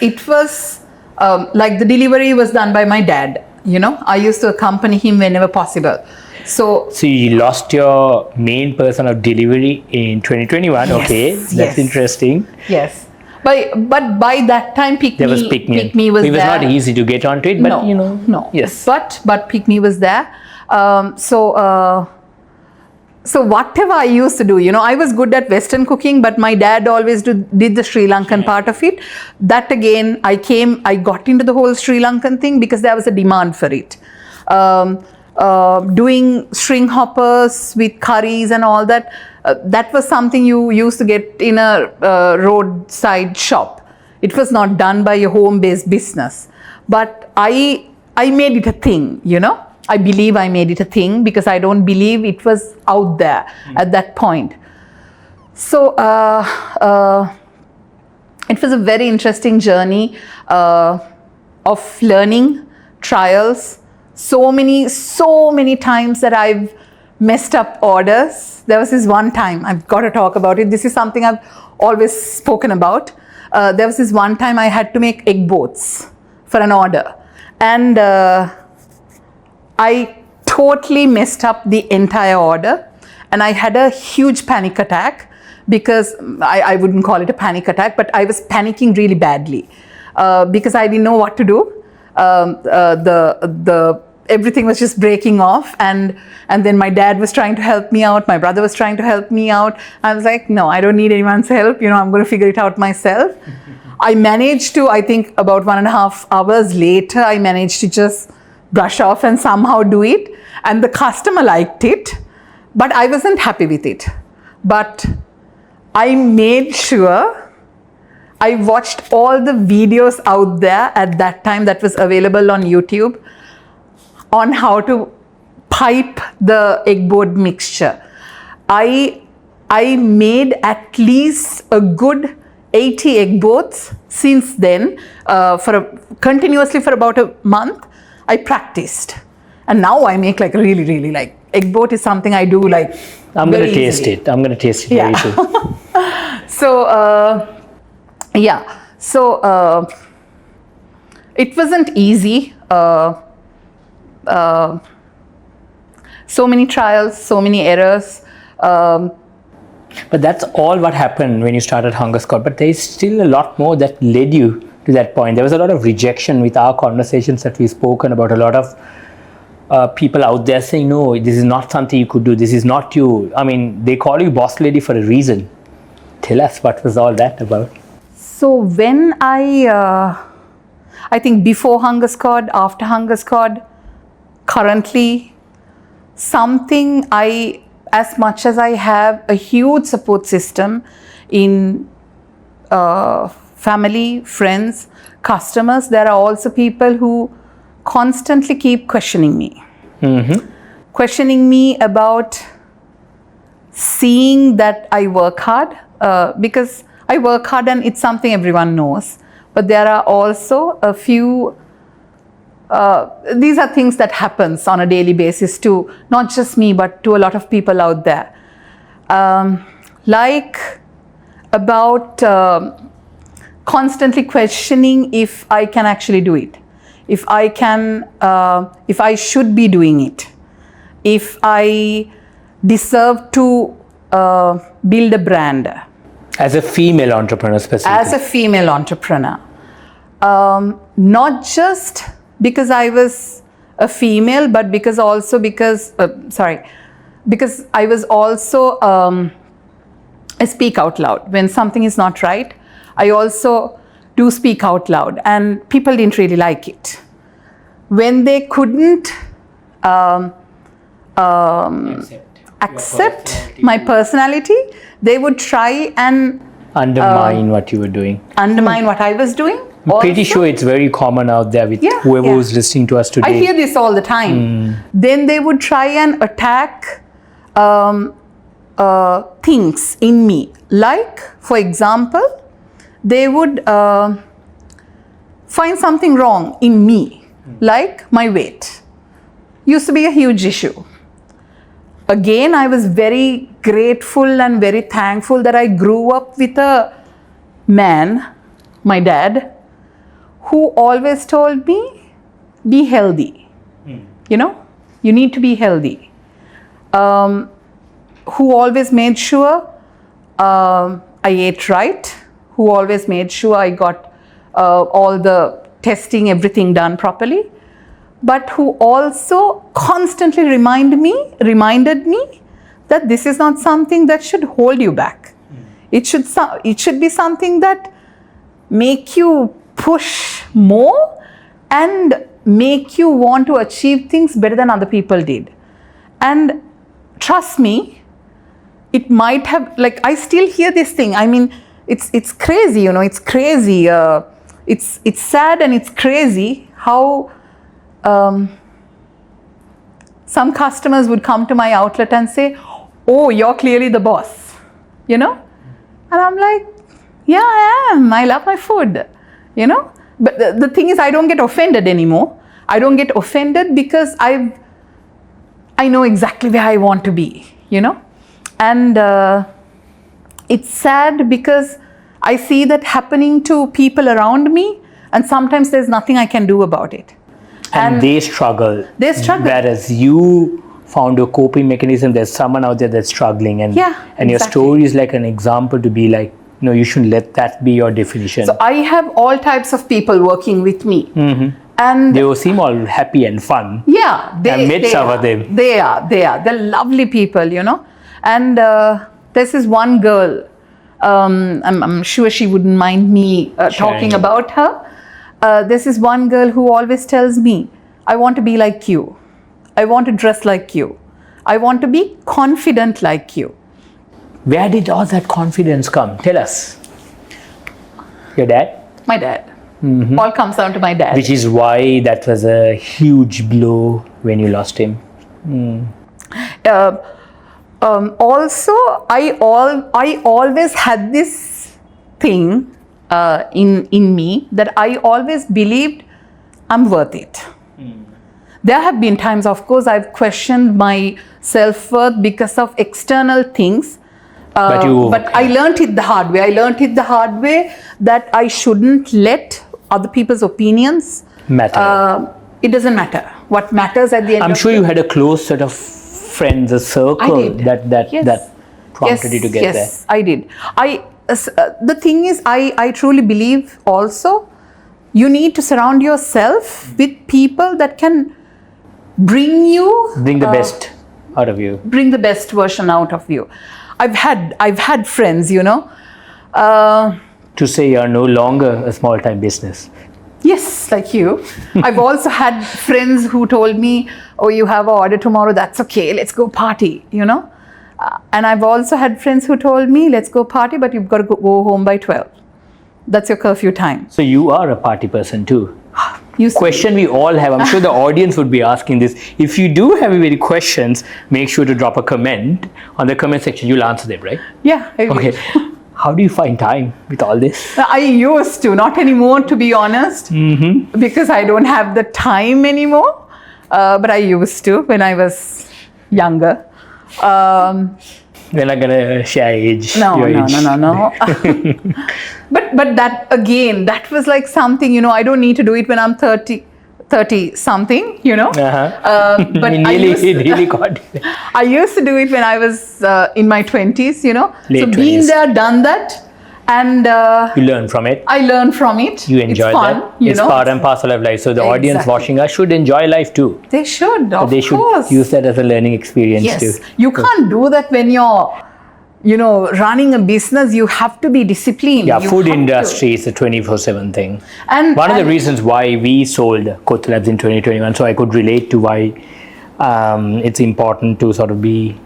like the delivery was done by my dad. I used to accompany him whenever possible. So you lost your main person of delivery in 2021. Yes, okay, that's interesting. Yes. But by that time, Pick Me was It there. was not easy to get onto it, but no. Yes. But Pick Me was there. So whatever I used to do, I was good at Western cooking, but my dad always did the Sri Lankan part of it. That again, I got into the whole Sri Lankan thing because there was a demand for it. Doing string hoppers with curries and all that, that was something you used to get in a roadside shop. It was not done by a home-based business. But I made it a thing, I believe I made it a thing because I don't believe it was out there at that point. So it was a very interesting journey of learning, trials, so many times that I've messed up orders. There was this one time, I've got to talk about it. This is something I've always spoken about. There was this one time I had to make egg boats for an order. And I totally messed up the entire order. And I had a huge panic attack because I wouldn't call it a panic attack, but I was panicking really badly because I didn't know what to do. Everything was just breaking off, and then my dad was trying to help me out, my brother was trying to help me out. I was like, no, I don't need anyone's help, I'm going to figure it out myself. I managed to, I think about 1.5 hours later, I managed to just brush off and somehow do it, and the customer liked it, but I wasn't happy with it. But I made sure I watched all the videos out there at that time that was available on YouTube on how to pipe the egg board mixture. I made at least a good 80 egg boards since then, continuously for about a month. I practiced, and now I make like really like egg boat is something I do like. I'm going to taste it. I'm going to taste it very soon. So it wasn't easy. So many trials, so many errors. But that's all what happened when you started Hunger Squad. But there is still a lot more that led you to that point. There was a lot of rejection with our conversations that we've spoken about. A lot of people out there saying, no, this is not something you could do. This is not you. I mean, they call you boss lady for a reason. Tell us, what was all that about? So when I think before Hunger Squad, after Hunger Squad, currently, something as much as I have a huge support system in family, friends, customers, there are also people who constantly keep questioning me. Mm-hmm. Questioning me about seeing that I work hard, because I work hard and it's something everyone knows. But there are also a few, these are things that happens on a daily basis to not just me, but to a lot of people out there. Like about constantly questioning if I can actually do it. If I should be doing it. If I deserve to build a brand. As a female entrepreneur specifically? As a female entrepreneur. Not just because I was a female, but because I was also, I speak out loud. When something is not right, I also do speak out loud, and people didn't really like it. When they couldn't accept my personality, they would try and undermine what you were doing. Undermine what I was doing. I'm pretty sure it's very common out there with whoever who's listening to us today. I hear this all the time. Then they would try and attack things in me. Like, for example, they would find something wrong in me, like my weight. Used to be a huge issue. Again, I was very grateful and very thankful that I grew up with a man, my dad, who always told me, be healthy. You need to be healthy. Who always made sure I ate right, who always made sure I got all the testing, everything done properly, but who also constantly reminded me that this is not something that should hold you back. It should be something that make you push more and make you want to achieve things better than other people did. And trust me, it might have, like, I still hear this thing. I mean, it's crazy, you know, it's crazy. It's sad and it's crazy how some customers would come to my outlet and say, oh, you're clearly the boss, you know? And I'm like, yeah, I am. I love my food, you know? But the thing is, I don't get offended anymore. I don't get offended because I know exactly where I want to be, you know? And it's sad because I see that happening to people around me, and sometimes there's nothing I can do about it. And they struggle. They struggle. Whereas you found your coping mechanism, there's someone out there that's struggling. And, and your story is like an example to be like, no, you shouldn't let that be your definition. So I have all types of people working with me. And they all seem all happy and fun. Yeah, I met some of them. They are. They're lovely people, you know. And there's this one girl, I'm sure she wouldn't mind me talking about her. There's this one girl who always tells me, I want to be like you. I want to dress like you. I want to be confident like you. Where did all that confidence come? Tell us. Your dad? My dad. All comes down to my dad. Which is why that was a huge blow when you lost him. Also, I always had this thing in me that I always believed I'm worth it. There have been times, of course, I've questioned my self-worth because of external things. But I learned it the hard way. I learned it the hard way that I shouldn't let other people's opinions matter. It doesn't matter. What matters at the end I'm sure you had a close set of friends, a circle that prompted you to get there. Yes, I did. The thing is, I truly believe also you need to surround yourself with people that can bring the best out of you. Bring the best version out of you. I've had friends, you know. To say you're no longer a small-time business. Yes, like you. I've also had friends who told me, oh, you have an order tomorrow, that's okay, let's go party, you know. And I've also had friends who told me, let's go party, but you've got to go home by 12. That's your curfew time. So you are a party person too. Question we all have. I'm sure the audience would be asking this. If you do have any questions, make sure to drop a comment on the comment section. You'll answer them, right? Yeah. Okay. How do you find time with all this? I used to, not anymore, to be honest, because I don't have the time anymore. But I used to when I was younger. We're not gonna share age. No. But that, again, that was like something, you know, I don't need to do it when I'm 30 something, you know. But really got it. I used to do it when I was in my 20s, you know. Late so 20s. Been there, done that, and you learn from it. I learn from it. You enjoy that. It's part and parcel of life. So the audience watching us should enjoy life too. They should, of They should course. use that as a learning experience too. You can't do that when you're, you know, running a business. You have to be disciplined. Yeah, food industry is a 24/7 thing. And one of the reasons why we sold Kotha Labs in 2021, so I could relate to why it's important to sort of be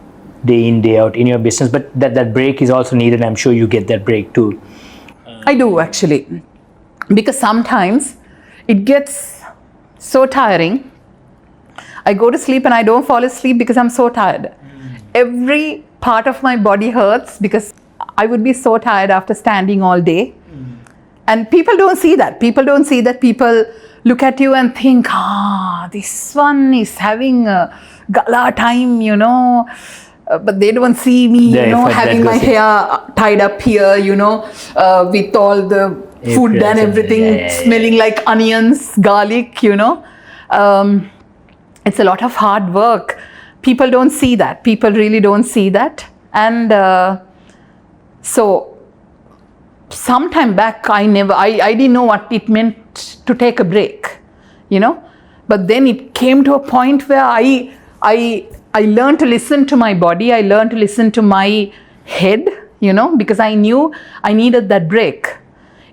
day in, day out in your business. But that break is also needed. I'm sure you get that break too. I do actually, because sometimes it gets so tiring. I go to sleep and I don't fall asleep because I'm so tired. Every part of my body hurts because I would be so tired after standing all day. And people don't see that. People don't see that. People look at you and think, this one is having a gala time, you know. But they don't see me, you know, having my hair tied up here, you know, with all the food and everything, smelling like onions, garlic, you know. It's a lot of hard work. People don't see that. People really don't see that. And so some time back, I didn't know what it meant to take a break, you know. But then it came to a point where I I learned to listen to my body. I learned to listen to my head, because I knew I needed that break.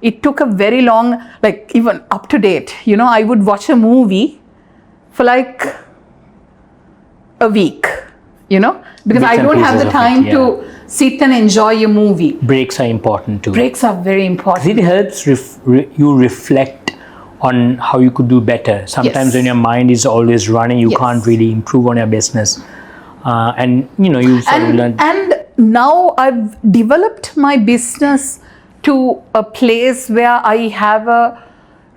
It took a very long, like even up to date, I would watch a movie for like a week, because I don't have the time to sit and enjoy a movie. Breaks are important too. Breaks are very important. It helps you reflect on how you could do better. Sometimes when your mind is always running, you can't really improve on your business. And you sort of learn. And now I've developed my business to a place where I have a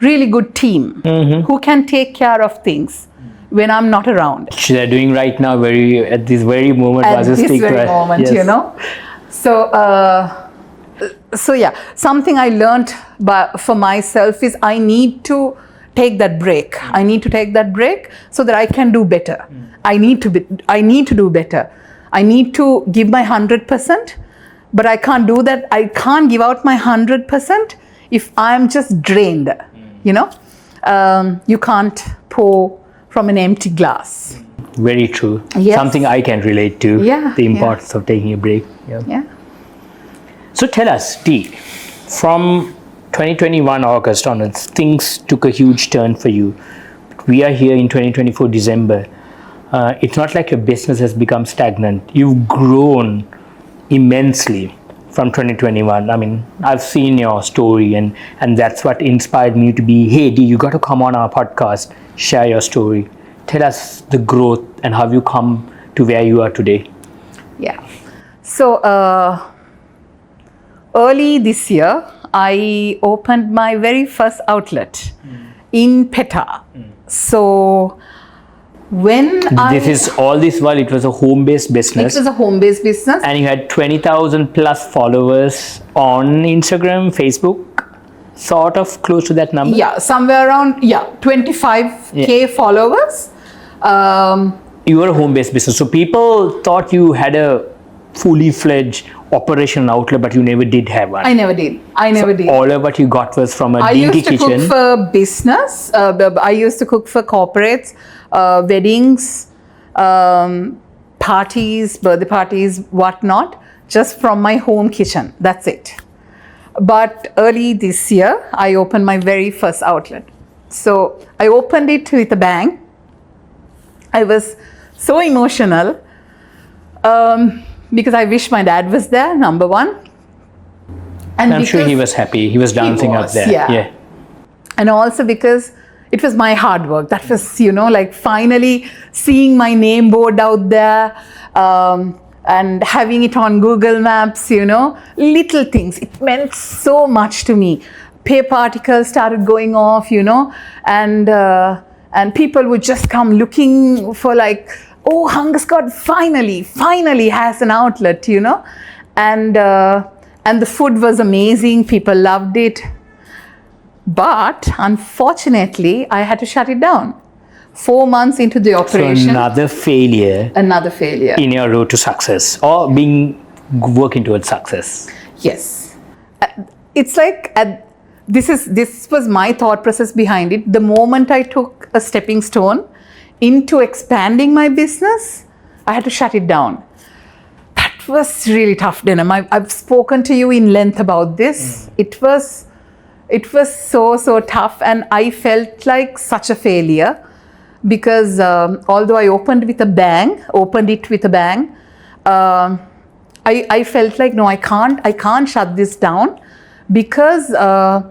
really good team who can take care of things when I'm not around. Which they're doing right now, at this very moment. At this very moment, So yeah, something I learned for myself is I need to take that break. I need to take that break so that I can do better. I need to do better. I need to give my 100%, but I can't do that. I can't give out my 100% if I'm just drained. You can't pour from an empty glass. Very true. Yes. Something I can relate to. The importance of taking a break. Yeah. So tell us, Dee, from 2021 August onwards, things took a huge turn for you. We are here in 2024 December. It's not like your business has become stagnant. You've grown immensely from 2021. I mean, I've seen your story and that's what inspired me to be, hey Dee, you got to come on our podcast, share your story. Tell us the growth and how you come to where you are today. Yeah. So early this year, I opened my very first outlet in Peta. So when it was a home-based business. It was a home-based business. And you had 20,000 plus followers on Instagram, Facebook, sort of close to that number? Yeah, somewhere around, 25K followers. You were a home-based business. So people thought you had a fully fledged operational outlet, but you never did have one. I never did. All of what you got was from a dinky kitchen. I used to cook for business. I used to cook for corporates, weddings, parties, birthday parties, whatnot, just from my home kitchen. That's it. But early this year, I opened my very first outlet. So I opened it with a bang. I was so emotional. Because I wish my dad was there, number one. And I'm sure he was happy. He was dancing up there. Yeah. And also because it was my hard work. That was, like finally seeing my name board out there and having it on Google Maps, little things. It meant so much to me. Paper articles started going off, and people would just come looking for like, oh, Hungerscott finally has an outlet, and the food was amazing. People loved it. But unfortunately, I had to shut it down. 4 months into the operation. So another failure in your road to success or working towards success. Yes. It's like this was my thought process behind it. The moment I took a stepping stone into expanding my business, I had to shut it down. That was really tough, Denham. I've spoken to you in length about this. It was so tough, and I felt like such a failure because although I opened it with a bang, I felt like, no, I can't shut this down because I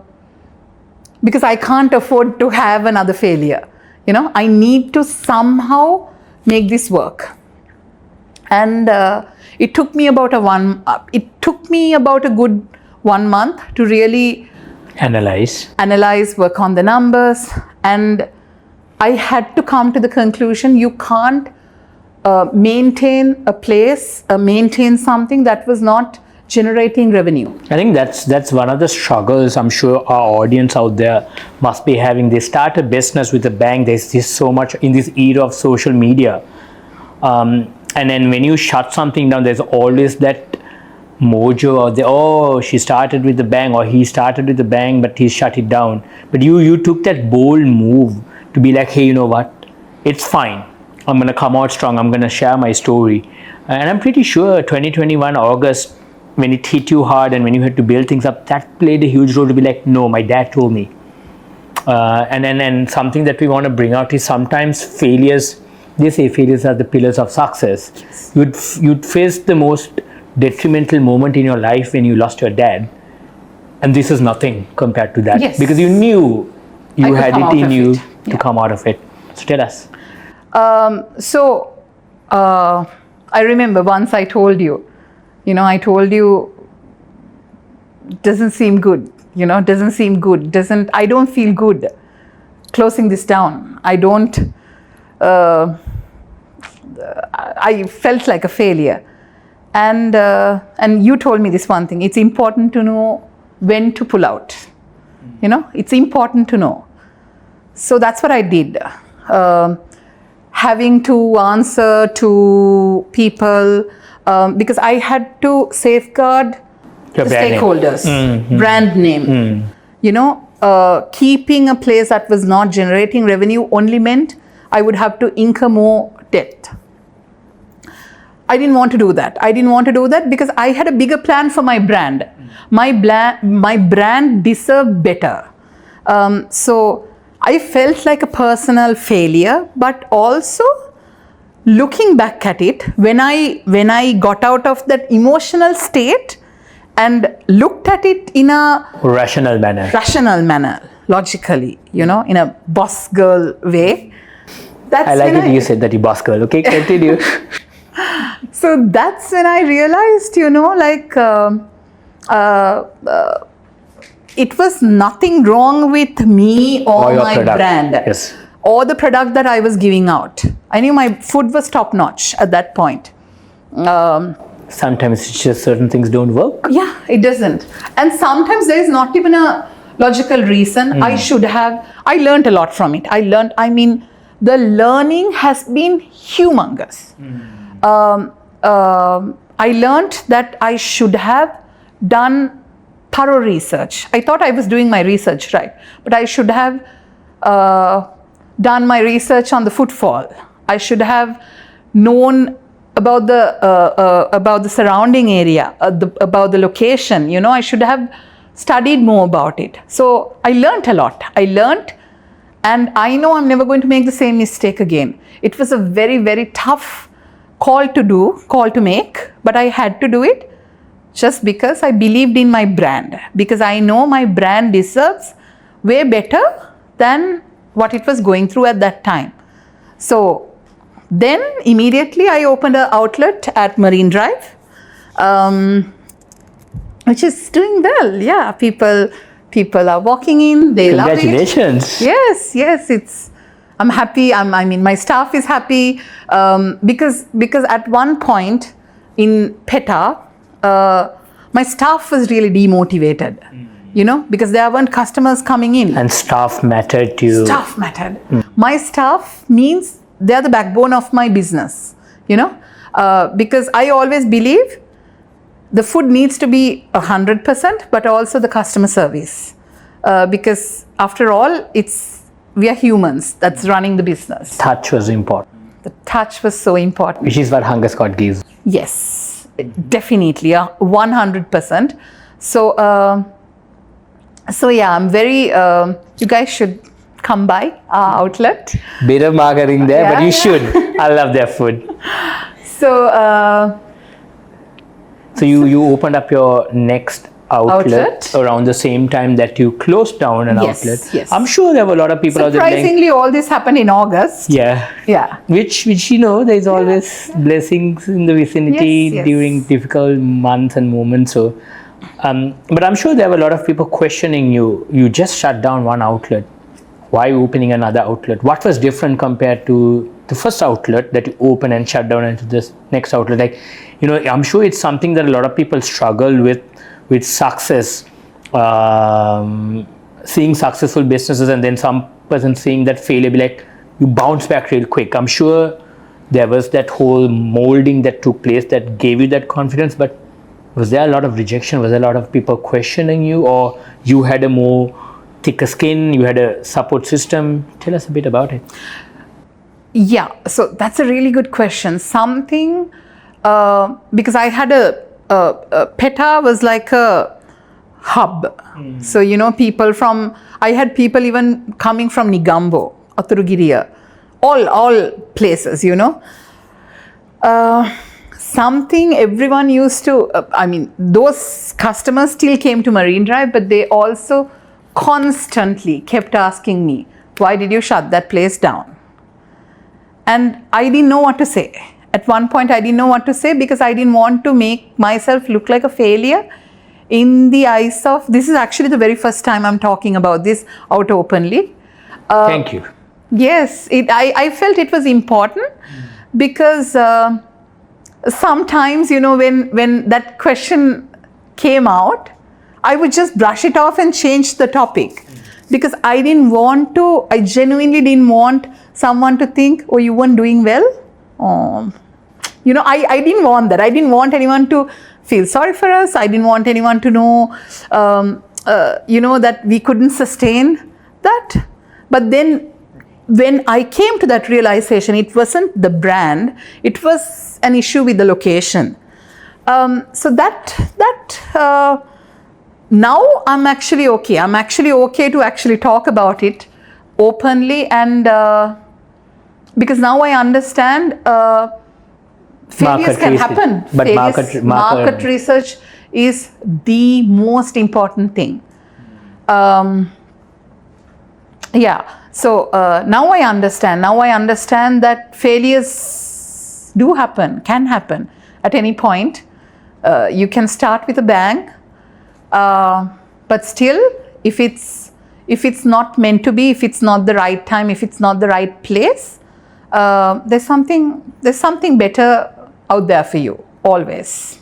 can't afford to have another failure. I need to somehow make this work. And it took me about a good 1 month to really analyze, work on the numbers, and I had to come to the conclusion you can't maintain a place, maintain something that was not generating revenue. I think that's one of the struggles I'm sure our audience out there must be having. They start a business with a bang. There's just so much in this era of social media. And then when you shut something down, there's always that mojo or she started with a bang or he started with a bang, but he shut it down. But you took that bold move to be like, hey, you know what? It's fine. I'm going to come out strong. I'm going to share my story. And I'm pretty sure 2021 August, when it hit you hard and when you had to build things up, that played a huge role to be like, no, my dad told me. And something that we want to bring out is sometimes failures, they say failures are the pillars of success. Yes. You'd face the most detrimental moment in your life when you lost your dad. And this is nothing compared to that. Yes. Because you knew you had it in you to come out of it. So tell us. I remember once I told you, doesn't seem good, I don't feel good closing this down. I felt like a failure. And you told me this one thing, it's important to know when to pull out. It's important to know. So that's what I did. Having to answer to people, because I had to safeguard the stakeholders, brand name. Keeping a place that was not generating revenue only meant I would have to incur more debt. I didn't want to do that. Because I had a bigger plan for my brand. My brand deserved better. So I felt like a personal failure, but also looking back at it, when I got out of that emotional state and looked at it in a rational manner, logically, in a boss girl way. I like it you said that you boss girl. Okay, continue. So that's when I realized, it was nothing wrong with me or my product. Brand. Yes. Or the product that I was giving out. I knew my food was top notch at that point. Sometimes it's just certain things don't work. Yeah, it doesn't. And sometimes there is not even a logical reason. I learned a lot from it. The learning has been humongous. I learned that I should have done thorough research. I thought I was doing my research right, but I should have done my research on the footfall. I should have known about the surrounding area, about the location. I should have studied more about it. So I learned a lot. And I know I'm never going to make the same mistake again. It was a very, very tough call to make, but I had to do it just because I believed in my brand, because I know my brand deserves way better than what it was going through at that time. So then immediately I opened an outlet at Marine Drive, which is doing well. Yeah, people are walking in, they love it. Congratulations. Yes, I'm happy. My staff is happy, because at one point in PETA, my staff was really demotivated, because there weren't customers coming in. And staff mattered to you. Staff mattered. My staff means they're the backbone of my business, because I always believe the food needs to be 100%, but also the customer service, because after all, we are humans that's running the business. Touch was important. The touch was so important. Which is what Hunger Squad gives. Yes, definitely, 100%. So yeah, I'm very. You guys should come by our outlet. Bit of marketing there, but you should. I love their food. So. So you opened up your next outlet around the same time that you closed down an outlet. Yes. I'm sure there were a lot of people out there. Surprisingly, all this happened in August. Yeah. Which there's always blessings in the vicinity during difficult months and moments. So, but I'm sure there were a lot of people questioning you. You just shut down one outlet. Why opening another outlet? What was different compared to the first outlet that you opened and shut down into this next outlet? I'm sure it's something that a lot of people struggle with success, seeing successful businesses and then some person seeing that failure, be like, you bounce back real quick. I'm sure there was that whole molding that took place that gave you that confidence, but was there a lot of rejection? Was there a lot of people questioning you, or you had a more thicker skin, you had a support system? Tell us a bit about it. Yeah, so that's a really good question. Something, because I had PETA was like a hub. So, I had people even coming from Nigambo, Aturugiriya, all places, Something everyone used to, those customers still came to Marine Drive, but they also constantly kept asking me, why did you shut that place down? And I didn't know what to say. At one point, I didn't know what to say because I didn't want to make myself look like a failure in the eyes of, this is actually the very first time I'm talking about this out openly. Thank you. Yes, I felt it was important because sometimes, when that question came out, I would just brush it off and change the topic because I genuinely didn't want someone to think, oh, you weren't doing well. I didn't want that. I didn't want anyone to feel sorry for us. I didn't want anyone to know, that we couldn't sustain that. But then when I came to that realization, it wasn't the brand, it was an issue with the location. So that now I'm actually okay. I'm actually okay to actually talk about it openly, and because now I understand failures can happen. But market research is the most important thing. So now I understand. Now I understand that failures do happen, can happen at any point. You can start with a bang, but still, if it's not meant to be, if it's not the right time, if it's not the right place, there's something better out there for you always.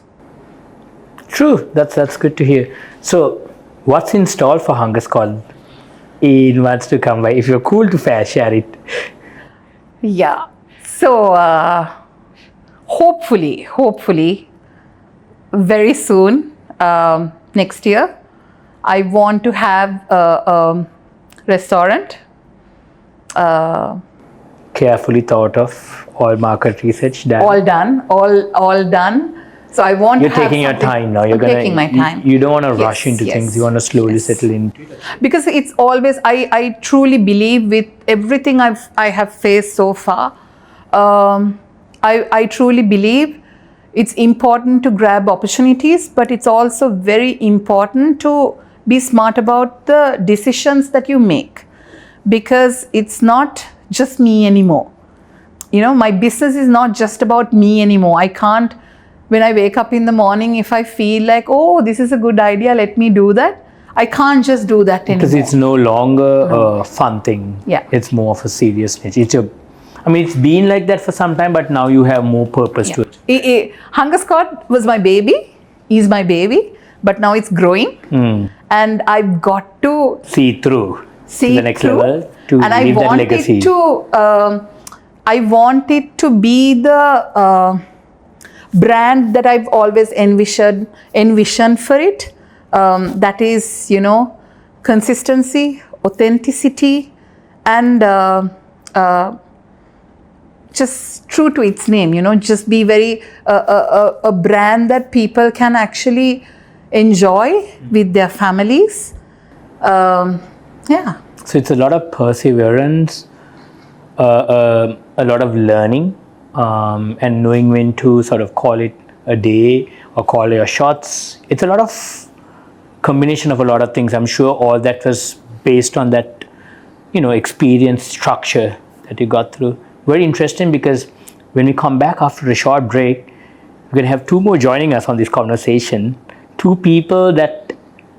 True, that's good to hear. So, what's in store for Hunger Squad in months to come by? If you're cool to share it. Yeah. So, hopefully, very soon, next year, I want to have a restaurant. Carefully thought of, all market research done. All done. So I want You're to have taking your time now. I'm taking my time. You don't want to rush into things. You want to slowly settle in. Because it's always, I truly believe with everything I have faced so far, I truly believe it's important to grab opportunities, but it's also very important to be smart about the decisions that you make, because it's not just me anymore. My business is not just about me anymore. I can't, when I wake up in the morning, if I feel like, oh, this is a good idea, let me do that, I can't just do that anymore. Because it's no longer a fun thing. Yeah. It's more of a serious nature. It's been like that for some time, but now you have more purpose to it. Hunger Squad was my baby, is my baby, but now it's growing. And I've got to see through to the next level to and leave that legacy. I want it to be the brand that I've always envisioned for it. That is, consistency, authenticity, and just true to its name, just be very a brand that people can actually enjoy with their families. Yeah. So it's a lot of perseverance, a lot of learning, and knowing when to sort of call it a day or call your shots. It's a lot of combination of a lot of things. I'm sure all that was based on that, experience structure that you got through. Very interesting, because when we come back after a short break, we're going to have two more joining us on this conversation. Two people that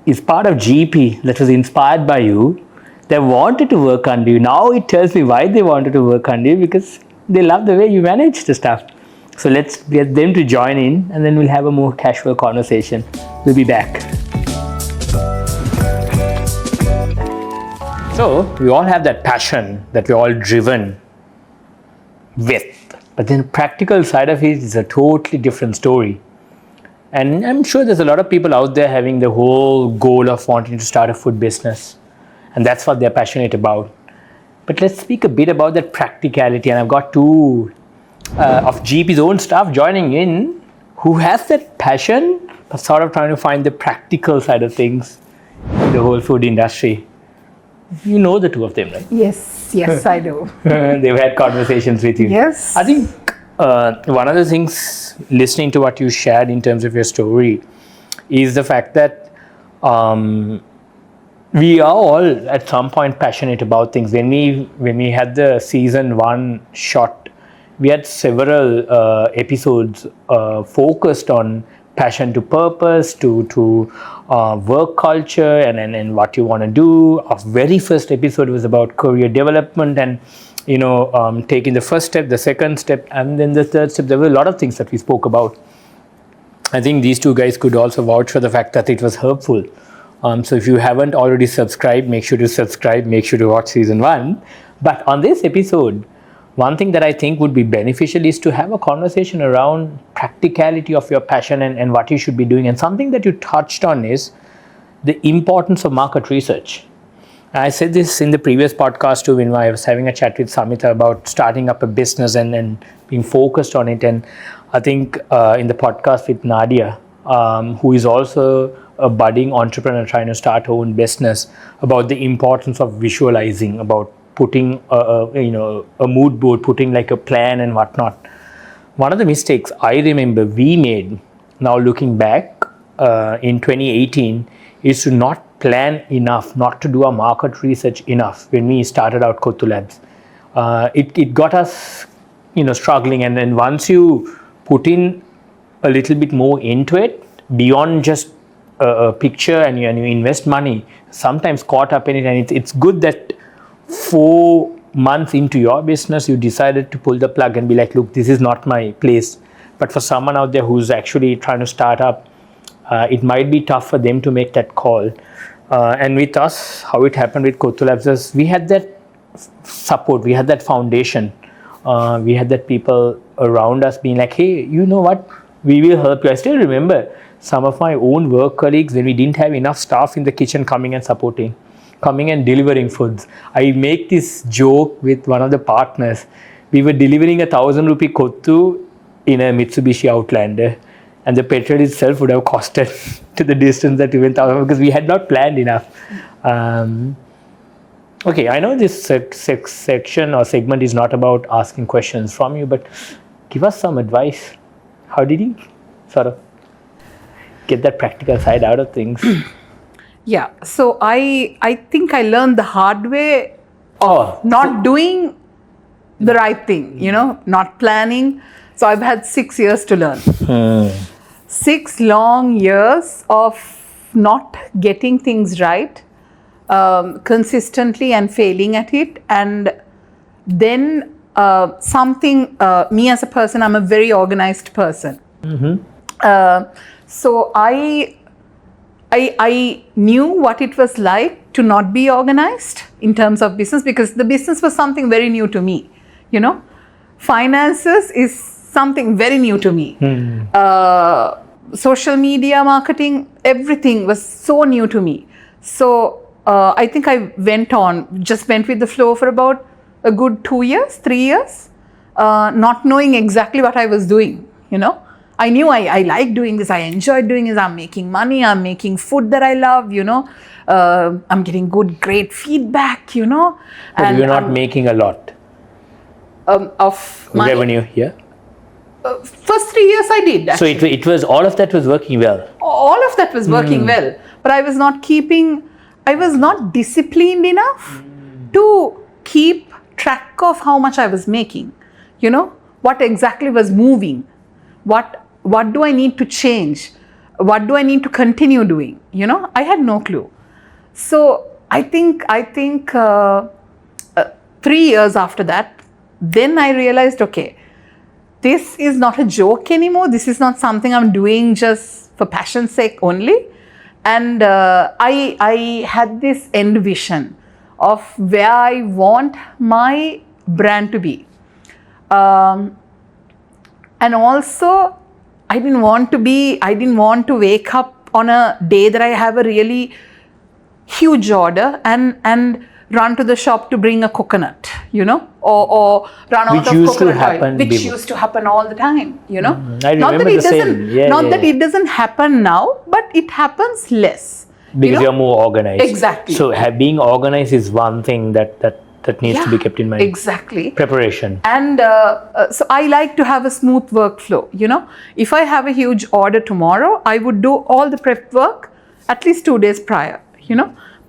is part of GEPic that was inspired by you. They wanted to work under you. Now it tells me why they wanted to work under you, because they love the way you manage the stuff. So let's get them to join in, and then we'll have a more casual conversation. We'll be back. So we all have that passion that we're all driven with, but then the practical side of it is a totally different story. And I'm sure there's a lot of people out there having the whole goal of wanting to start a food business, and that's what they're passionate about. But let's speak a bit about that practicality. And I've got two of GEPic's own staff joining in who has that passion, but sort of trying to find the practical side of things in the whole food industry. You know the two of them, right? Yes, I do. They've had conversations with you. Yes. I think one of the things, listening to what you shared in terms of your story, is the fact that we are all at some point passionate about things. When we had the season 1 shot, we had several episodes focused on passion to purpose, to work culture, and what you want to do. Our very first episode was about career development and taking the first step, the second step, and then the third step. There were a lot of things that we spoke about. I think these two guys could also vouch for the fact that it was helpful. So if you haven't already subscribed, make sure to subscribe, make sure to watch season 1. But on this episode, one thing that I think would be beneficial is to have a conversation around practicality of your passion and what you should be doing. And something that you touched on is the importance of market research. I said this in the previous podcast too, when I was having a chat with Samita about starting up a business and being focused on it. And I think in the podcast with Nadia, who is also a budding entrepreneur trying to start her own business, about the importance of visualizing, about putting a mood board, putting like a plan and whatnot. One of the mistakes I remember we made, now looking back in 2018, is to not plan enough, not to do our market research enough when we started out Kottu Labs. It got us struggling, and then once you put in a little bit more into it, beyond just a picture, and you invest money, sometimes caught up in it. And it's good that 4 months into your business, you decided to pull the plug and be like, look, this is not my place. But for someone out there who's actually trying to start up, it might be tough for them to make that call. And with us, how it happened with Kottu Labs is we had that support, we had that foundation, we had that people around us being like, hey, you know what, we will help you. I still remember some of my own work colleagues, when we didn't have enough staff in the kitchen, coming and supporting, coming and delivering foods. I make this joke with one of the partners. We were delivering 1,000 rupee kottu in a Mitsubishi Outlander, and the petrol itself would have costed to the distance that we went out, because we had not planned enough. Okay, I know this section or segment is not about asking questions from you, but give us some advice. How did you sort of get that practical side out of things? Yeah, so I think I learned the hard way of not doing the right thing, not planning. So I've had 6 years to learn. 6 long years of not getting things right, consistently, and failing at it. And then me as a person, I'm a very organized person. So I knew what it was like to not be organized in terms of business, because the business was something very new to me. Finances is something very new to me. Social media marketing, everything was so new to me. So I think I went with the flow for about a good 2 years, 3 years, not knowing exactly what I was doing. I knew I like doing this, I enjoyed doing this, I'm making money, I'm making food that I love, I'm getting great feedback, But you're not making a lot of money. Revenue here? First 3 years I did. Actually. So it was, all of that was working well? All of that was working well, but I was not disciplined enough to keep track of how much I was making, what exactly was moving, what do I need to change, what do I need to continue doing, I had no clue. So I think 3 years after that, then I realized, okay, this is not a joke anymore, this is not something I'm doing just for passion's sake only. And I had this end vision of where I want my brand to be. And also, I didn't want to wake up on a day that I have a really huge order and run to the shop to bring a coconut, or run out Which of used to coconut oil, happen which before. used to happen all the time, I remember the same. That it doesn't happen now, but it happens less. Because you're more organized. Exactly. So being organized is one thing that needs to be kept in mind. Exactly. Preparation. And so I like to have a smooth workflow, If I have a huge order tomorrow, I would do all the prep work at least 2 days prior,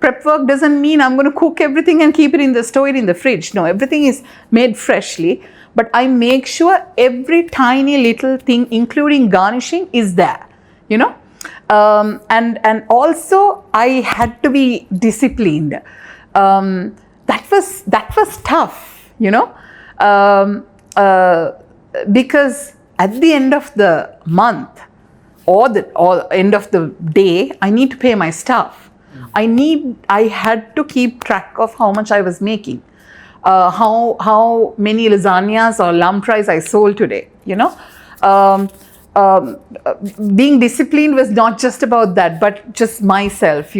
Prep work doesn't mean I'm going to cook everything and keep it store it in the fridge. No, everything is made freshly. But I make sure every tiny little thing, including garnishing, is there, And also I had to be disciplined. That was tough, because at the end of the month or end of the day, I need to pay my staff. I had to keep track of how much I was making, how many lasagnas or lump rice I sold today, being disciplined was not just about that, but just myself,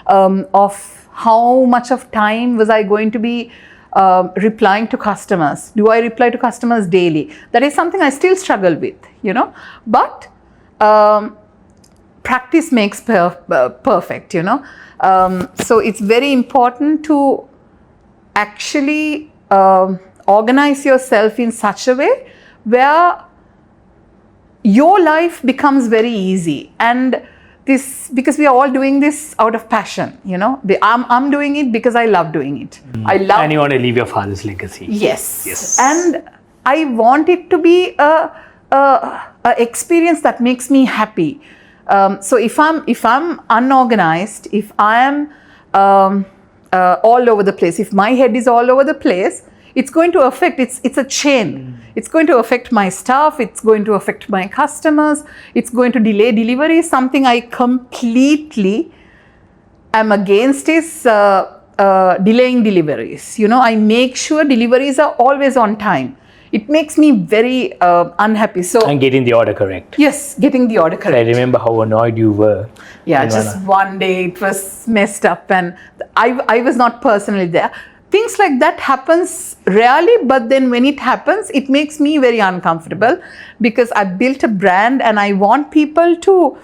of how much of time was I going to be replying to customers. Do I reply to customers daily? That is something I still struggle with, but practice makes perfect, so it's very important to actually organize yourself in such a way where your life becomes very easy. And this, because we are all doing this out of passion, I'm doing it because I love doing it. And you want to leave your father's legacy. Yes. And I want it to be a experience that makes me happy. So if I'm unorganized, if I am all over the place, if my head is all over the place, it's going to affect, it's a chain. It's going to affect my staff, it's going to affect my customers, it's going to delay delivery. Something I completely am against is delaying deliveries. I make sure deliveries are always on time. It makes me very unhappy. And getting the order correct. Yes, getting the order correct. I remember how annoyed you were. Yeah, just one day it was messed up and I was not personally there. Things like that happens rarely, but then when it happens, it makes me very uncomfortable because I built a brand and I want people to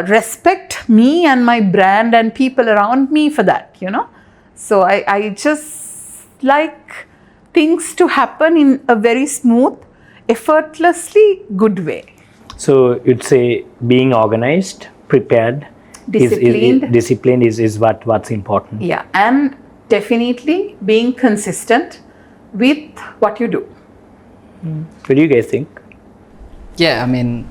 respect me and my brand and people around me for that, So I just like things to happen in a very smooth, effortlessly good way. So you'd say being organized, prepared, disciplined is what's important. Yeah, and definitely being consistent with what you do. What do you guys think? Yeah, I mean,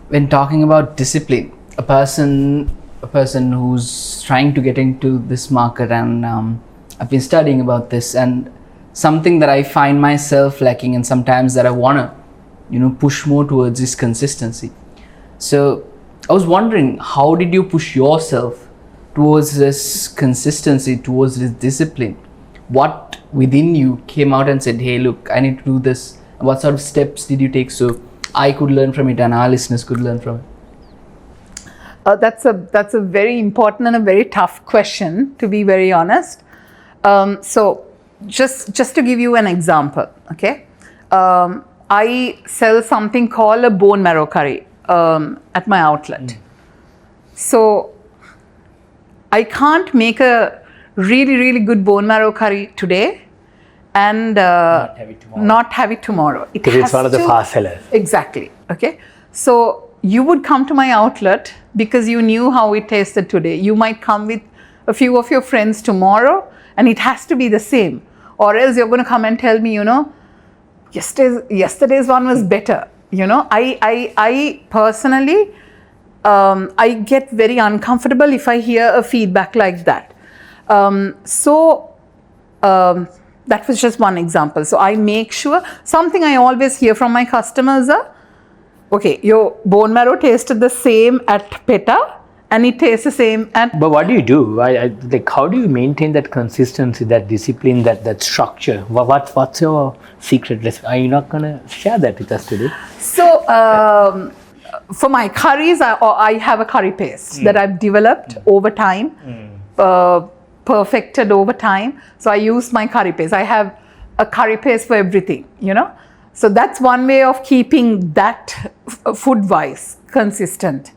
when talking about discipline, a person who's trying to get into this market, and I've been studying about this, and something that I find myself lacking, and sometimes that I wanna, push more towards is consistency. So I was wondering, how did you push yourself towards this consistency, towards this discipline? What within you came out and said, hey, look, I need to do this? What sort of steps did you take so I could learn from it and our listeners could learn from it? That's a very important and a very tough question, to be very honest. So just to give you an example, okay? I sell something called a bone marrow curry at my outlet. So I can't make a really, really good bone marrow curry today and not have it tomorrow. Because it's one of the fast sellers. Exactly. Okay. So you would come to my outlet because you knew how it tasted today. You might come with a few of your friends tomorrow and it has to be the same. Or else you're going to come and tell me, yesterday's one was better. I personally, I get very uncomfortable if I hear a feedback like that. That was just one example. So I make sure, something I always hear from my customers are, okay, your bone marrow tasted the same at PETA and it tastes the same at... But what do you do? How do you maintain that consistency, that discipline, that structure? What's your secret recipe? Are you not going to share that with us today? So, for my curries, I have a curry paste that I've developed over time. perfected over time. So I use my curry paste. I have a curry paste for everything, So that's one way of keeping that food-wise consistent.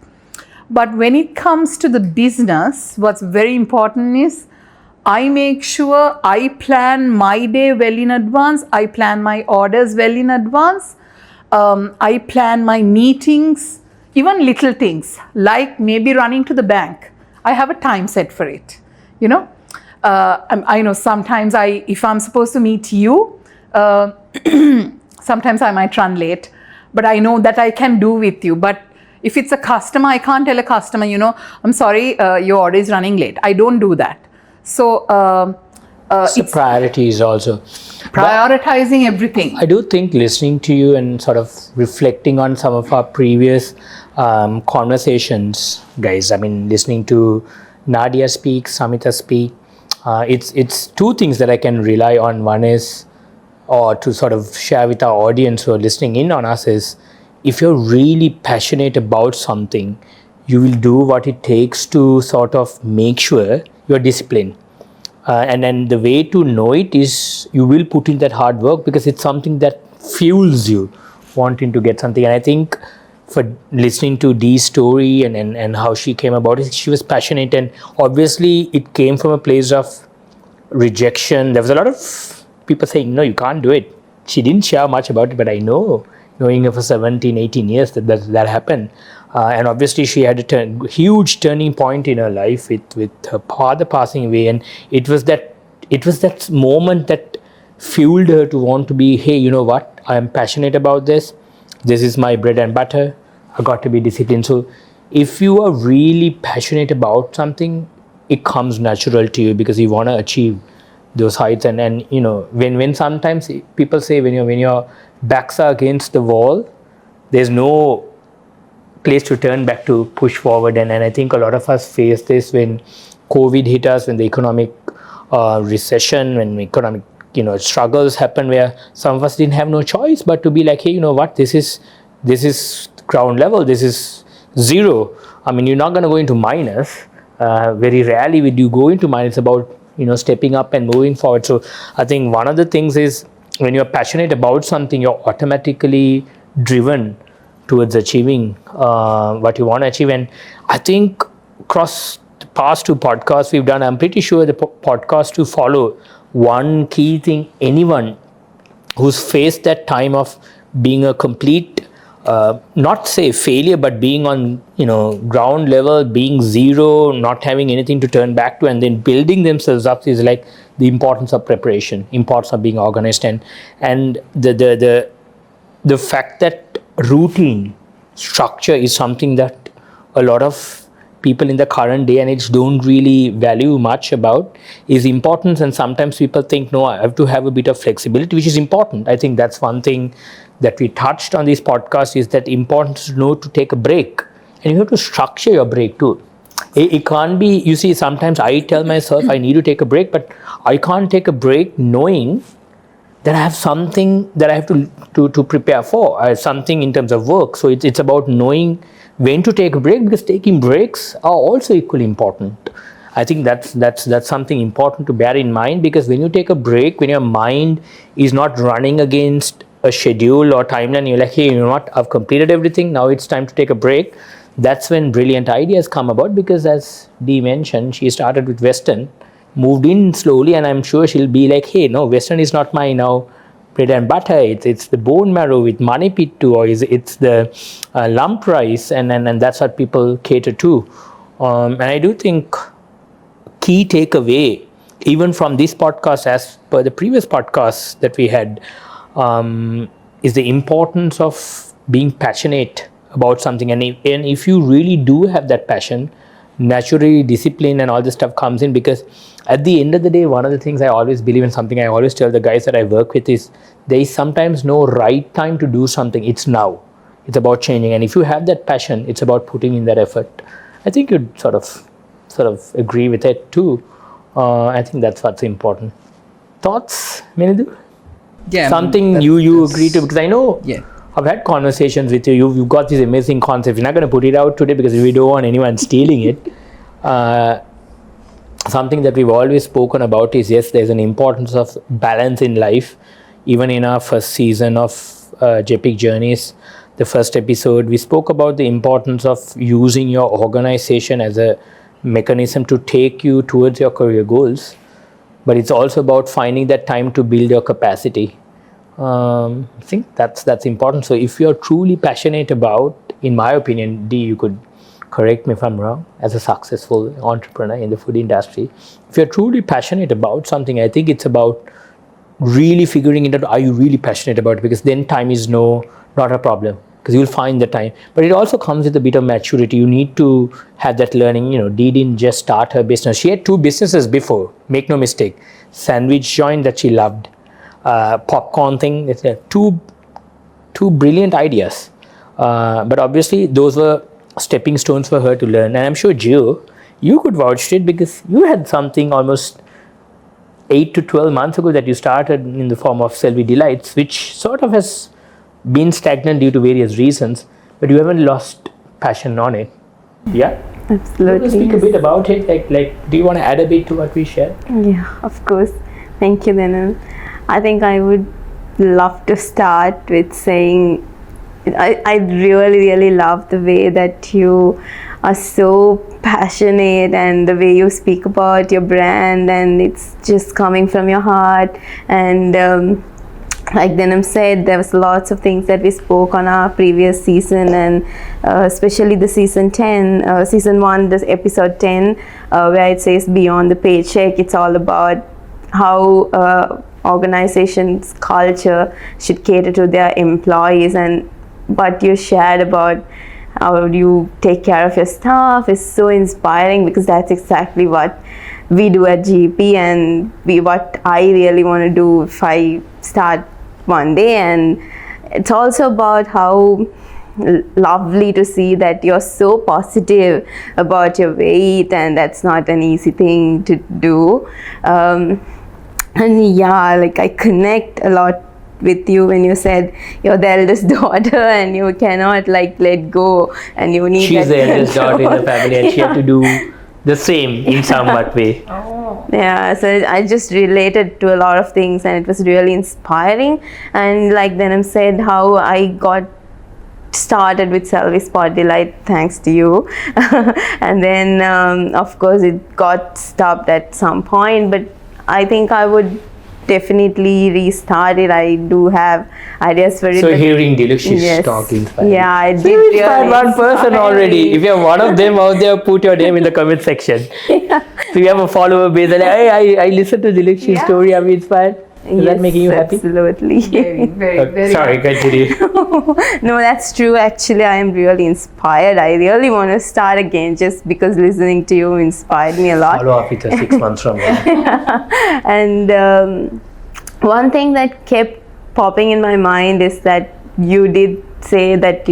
But when it comes to the business, what's very important is I make sure I plan my day well in advance. I plan my orders well in advance. I plan my meetings, even little things like maybe running to the bank. I have a time set for it, I know sometimes if I'm supposed to meet you, sometimes I might run late, but I know that I can do with you. But if it's a customer, I can't tell a customer, I'm sorry, your order is running late. I don't do that. So it's priorities also. Prioritizing everything. I do think listening to you and sort of reflecting on some of our previous conversations, guys. I mean, listening to Nadia speak, Samita speak, it's two things that I can rely on. One is, or to sort of share with our audience who are listening in on us, is if you're really passionate about something, you will do what it takes to sort of make sure you're disciplined. And then the way to know it is you will put in that hard work because it's something that fuels you wanting to get something. And I think for listening to Dee's story and how she came about it, she was passionate, and obviously it came from a place of rejection. There was a lot of people saying, no, you can't do it. She didn't share much about it, but I know, knowing her for 17, 18 years, that happened. And obviously she had a huge turning point in her life with her father passing away, and it was that moment that fueled her to want to be, hey, you know what, I am passionate about this is my bread and butter, I got to be disciplined. So if you are really passionate about something, it comes natural to you because you want to achieve those heights. And when sometimes people say when your backs are against the wall, there's no place to turn back to push forward. And I think a lot of us face this when COVID hit us, when the economic recession, when economic struggles happen, where some of us didn't have no choice but to be like, hey, you know what, this is ground level, this is zero. I mean, you're not going to go into minus. Very rarely would you go into minus. It's about stepping up and moving forward. So I think one of the things is when you're passionate about something, you're automatically driven towards achieving what you want to achieve. And I think across the past two podcasts we've done, I'm pretty sure the podcast to follow, one key thing, anyone who's faced that time of being a complete, not say failure, but being on ground level, being zero, not having anything to turn back to, and then building themselves up, is like the importance of preparation, importance of being organized, and the fact that routine, structure is something that a lot of people in the current day and age don't really value much about, is important. And sometimes people think, no, I have to have a bit of flexibility, which is important. I think that's one thing that we touched on this podcast, is that importance to know to take a break, and you have to structure your break too. It can't be, you see, sometimes I tell myself I need to take a break, but I can't take a break knowing that I have something that I have to prepare for, something in terms of work. So it's about knowing when to take a break, because taking breaks are also equally important. I think that's something important to bear in mind, because when you take a break, when your mind is not running against a schedule or timeline, you're like, hey, you know what, I've completed everything, now it's time to take a break. That's when brilliant ideas come about, because as Dee mentioned, she started with Western, moved in slowly, and I'm sure she'll be like, hey, no, Western is not my now bread and butter, it's the bone marrow with money pit too, or it's the lump rice, and that's what people cater to. And I do think key takeaway, even from this podcast as per the previous podcasts that we had, is the importance of being passionate about something. And if you really do have that passion, naturally discipline and all this stuff comes in, because at the end of the day, one of the things I always believe in, something I always tell the guys that I work with, is there is sometimes no right time to do something. It's now. It's about changing. And if you have that passion, it's about putting in that effort. I think you'd sort of agree with it too. I think that's what's important. Thoughts, Minidu? Yeah. Something you agree to, because I know, yeah, I've had conversations with you. You've got this amazing concept. You're not going to put it out today because we don't want anyone stealing it. something that we've always spoken about is, yes, there's an importance of balance in life. Even in our first season of GEPic Journeys, the first episode, we spoke about the importance of using your organization as a mechanism to take you towards your career goals. But it's also about finding that time to build your capacity. I think that's important. So if you're truly passionate about, in my opinion, D, you could correct me if I'm wrong, as a successful entrepreneur in the food industry, if you're truly passionate about something, I think it's about really figuring it out. Are you really passionate about it? Because then time is not a problem, because you'll find the time. But it also comes with a bit of maturity. You need to have that learning. Dee didn't just start her business. She had 2 businesses before, make no mistake. Sandwich joint that she loved, popcorn thing. It's two brilliant ideas. But obviously those were stepping stones for her to learn. And I'm sure, Gio, you could vouch for it, because you had something almost 8 to 12 months ago that you started in the form of Selvi Delights, which sort of has been stagnant due to various reasons, but you haven't lost passion on it. Yeah? Absolutely. Speak a bit about it. Like, do you want to add a bit to what we shared? Yeah, of course. Thank you, Denham. I think I would love to start with saying I really, really love the way that you are so passionate, and the way you speak about your brand, and it's just coming from your heart. And like Denham said, there was lots of things that we spoke on our previous season, and especially the season 1, this episode 10, where it says beyond the paycheck. It's all about how organizations' culture should cater to their employees, and what you shared about how you take care of your staff is so inspiring, because that's exactly what we do at GEP, and what I really want to do if I start one day. And it's also about how lovely to see that you're so positive about your weight, and that's not an easy thing to do. And yeah, like I connect a lot with you when you said you're the eldest daughter and you cannot like let go, and you need She's the eldest daughter in the family, and she had to do the same in somewhat way. Yeah, so I just related to a lot of things, and it was really inspiring. And like Denham said, how I got started with Selvi Spot Delight thanks to you. And then of course it got stopped at some point, but I think I would definitely restart it. I do have ideas for it. So hearing Dilukshi's talk inspired. Yeah, I did. You inspired one person already. If you have one of them out there, put your name in the comment section. Yeah. So you have a follower base, and hey, I listened to Dilukshi's story. Are we inspired? Is that making you happy? Absolutely. Very sorry, continue. No, that's true. Actually, I am really inspired. I really want to start again, just because listening to you inspired me a lot. Follow up with us 6 months from now. And one thing that kept popping in my mind is that you did say that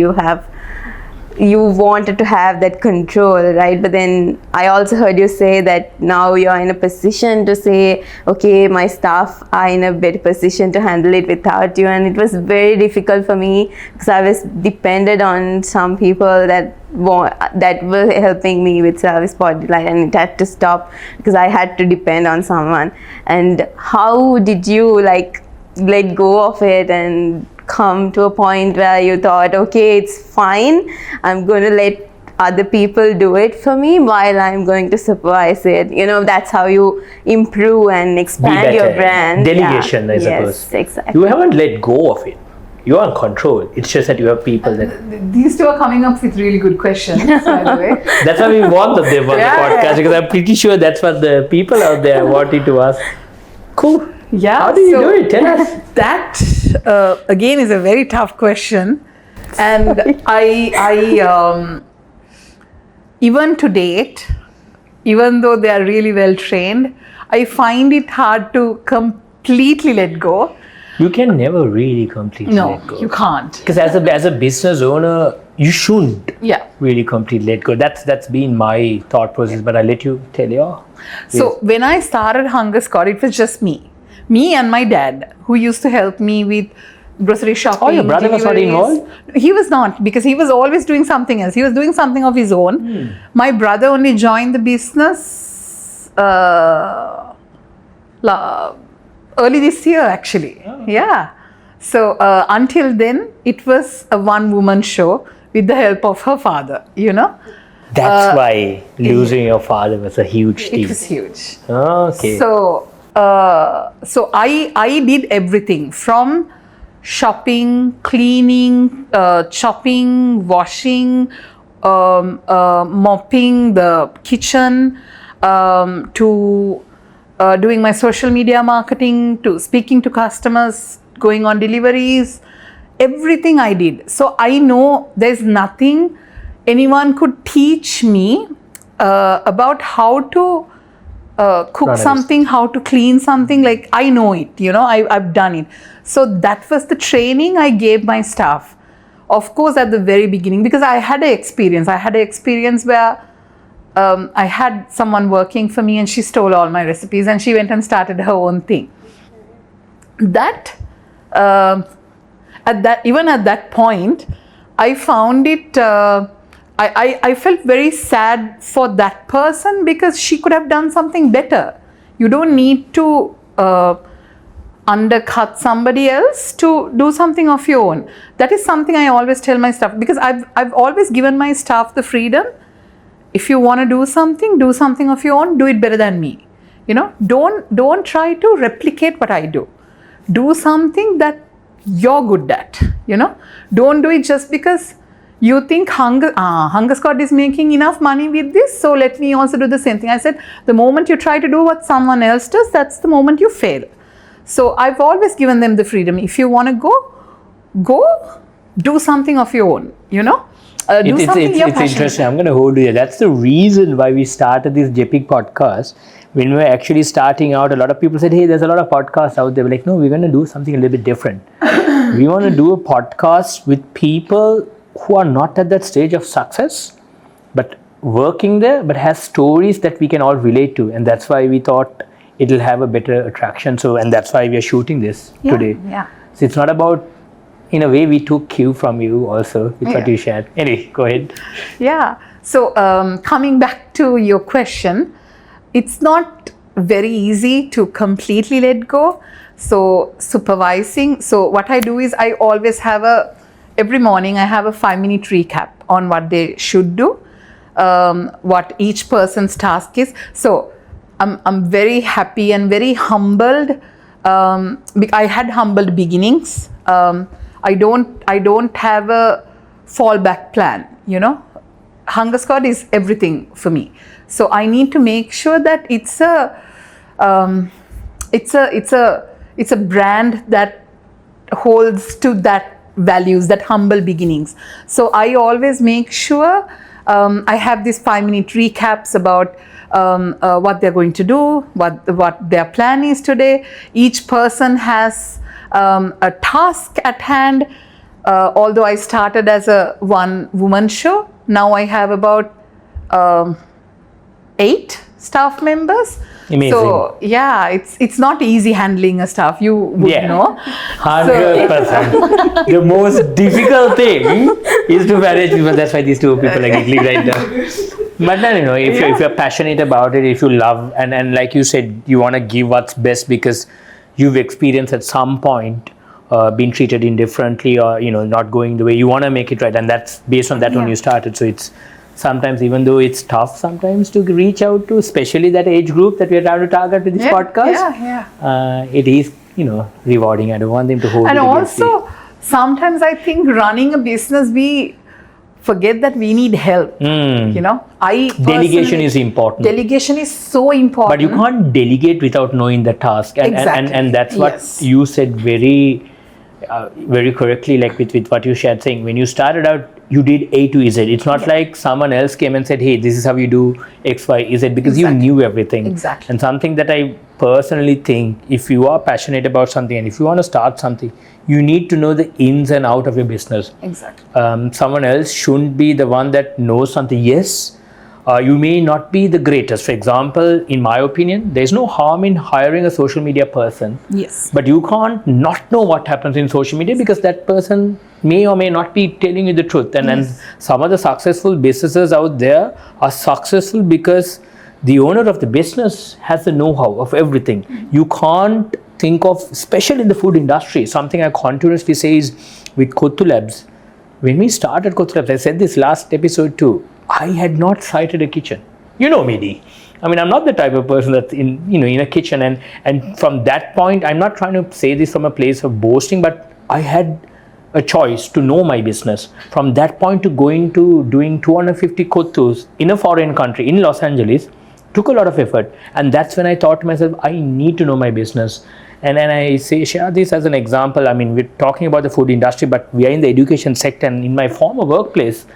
you wanted to have that control, right? But then I also heard you say that now you're in a position to say, okay, my staff are in a better position to handle it without you. And it was very difficult for me, because I was dependent on some people that were helping me with Service Spotlight, and it had to stop because I had to depend on someone. And how did you like let go of it and come to a point where you thought, okay, it's fine, I'm going to let other people do it for me while I'm going to supervise it? That's how you improve and expand your brand. Delegation, I suppose. Yes, exactly. You haven't let go of it. You are in control. It's just that you have people that... These two are coming up with really good questions, by the way. That's why we want them on the podcast, because I'm pretty sure that's what the people out there are wanting to ask. Cool. Yeah. How do you do it? Tell us. That again is a very tough question, and I even to date, even though they are really well trained, I find it hard to completely let go. You can never really completely let go. No, you can't. Because as a business owner, you shouldn't really completely let go. That's been my thought process, but I'll let you tell your... So when I started Hunger Squad, it was just me and my dad, who used to help me with grocery shopping. Oh, your brother was not involved? He was not, because he was always doing something else. He was doing something of his own. My brother only joined the business early this year, actually. Yeah. So until then, it was a one-woman show with the help of her father, That's why losing your father was a huge thing. It was huge. Okay. So I did everything from shopping, cleaning, chopping, washing, mopping the kitchen, to doing my social media marketing, to speaking to customers, going on deliveries, everything I did. So I know there's nothing anyone could teach me about how to cook something, how to clean something. Like, I know it, I've done it. So that was the training I gave my staff. Of course, at the very beginning, because I had an experience where I had someone working for me and she stole all my recipes and she went and started her own thing. Even at that point, I found it, I felt very sad for that person, because she could have done something better. You don't need to undercut somebody else to do something of your own. That is something I always tell my staff, because I've always given my staff the freedom. If you want to do something of your own, do it better than me. Don't try to replicate what I do. Do something that you're good at. Don't do it just because you think Hunger Squad is making enough money with this, so let me also do the same thing. I said, the moment you try to do what someone else does, that's the moment you fail. So I've always given them the freedom. If you want to go, do something of your own, It's interesting. I'm going to hold you. That's the reason why we started this GEPic podcast. When we were actually starting out, a lot of people said, hey, there's a lot of podcasts out there. We're like, no, we're going to do something a little bit different. We want to do a podcast with people who are not at that stage of success, but working there, but has stories that we can all relate to. And that's why we thought it'll have a better attraction. And that's why we are shooting this today. Yeah. So it's not about, in a way, we took cue from you also with what you shared. Anyway, go ahead. Yeah. So coming back to your question, it's not very easy to completely let go. So supervising. So what I do is I always have every morning I have a 5-minute recap on what they should do, what each person's task is. So I'm very happy and very humbled. I had humbled beginnings. I don't have a fallback plan. Hunger Squad is everything for me. So I need to make sure that it's a brand that holds to that values, that humble beginnings. So I always make sure I have these 5-minute recaps about what they're going to do, what their plan is today. Each person has a task at hand. Although I started as a one-woman show, now I have about 8 staff members. Amazing. So yeah, it's not easy handling a staff. You would know. 100%. The most difficult thing is to manage people. That's why these two people are giggling right now. But then, if you're passionate about it, if you love, and like you said, you want to give what's best because you've experienced at some point being treated indifferently or not going the way you want to make it right, and that's based on that when you started. So it's sometimes, even though it's tough sometimes to reach out to, especially that age group that we're trying to target with this podcast, it is rewarding. I don't want them to hold and it against me. also sometimes I think running a business, we forget that we need help. Delegation is important. Delegation is so important. But you can't delegate without knowing the task. And that's what you said very correctly, like with what you shared, saying when you started out, you did A to Z. It's not like someone else came and said, hey, this is how you do X, Y, Z, because you knew everything. Exactly. And something that I personally think, if you are passionate about something and if you want to start something, you need to know the ins and out of your business. Exactly. Someone else shouldn't be the one that knows something. Yes, you may not be the greatest. For example, in my opinion, there's no harm in hiring a social media person. Yes. But you can't not know what happens in social media because that person may or may not be telling you the truth. And some of the successful businesses out there are successful because the owner of the business has the know-how of everything. You can't think of, especially in the food industry, something I continuously say is with Kottu Labs. When we started Kottu Labs, I said this last episode too, I had not sighted a kitchen. You know me, Dee. I mean, I'm not the type of person that's in a kitchen, and from that point, I'm not trying to say this from a place of boasting, but I had a choice to know my business. From that point to going to doing 250 kottus in a foreign country, in Los Angeles, took a lot of effort. And that's when I thought to myself, I need to know my business. And then I share this as an example. I mean, we're talking about the food industry, but we are in the education sector, and in my former workplace,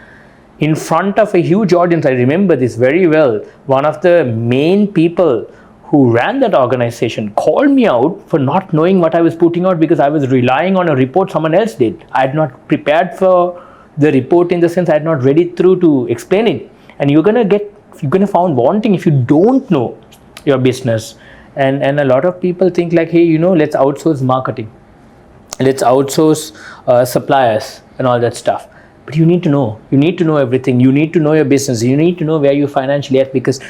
in front of a huge audience, I remember this very well. One of the main people who ran that organization called me out for not knowing what I was putting out because I was relying on a report someone else did. I had not prepared for the report, in the sense I had not read it through to explain it. And you're gonna found wanting if you don't know your business. And a lot of people think like, hey, let's outsource marketing, let's outsource suppliers and all that stuff. But you need to know everything. You need to know your business. You need to know where you're financially at, because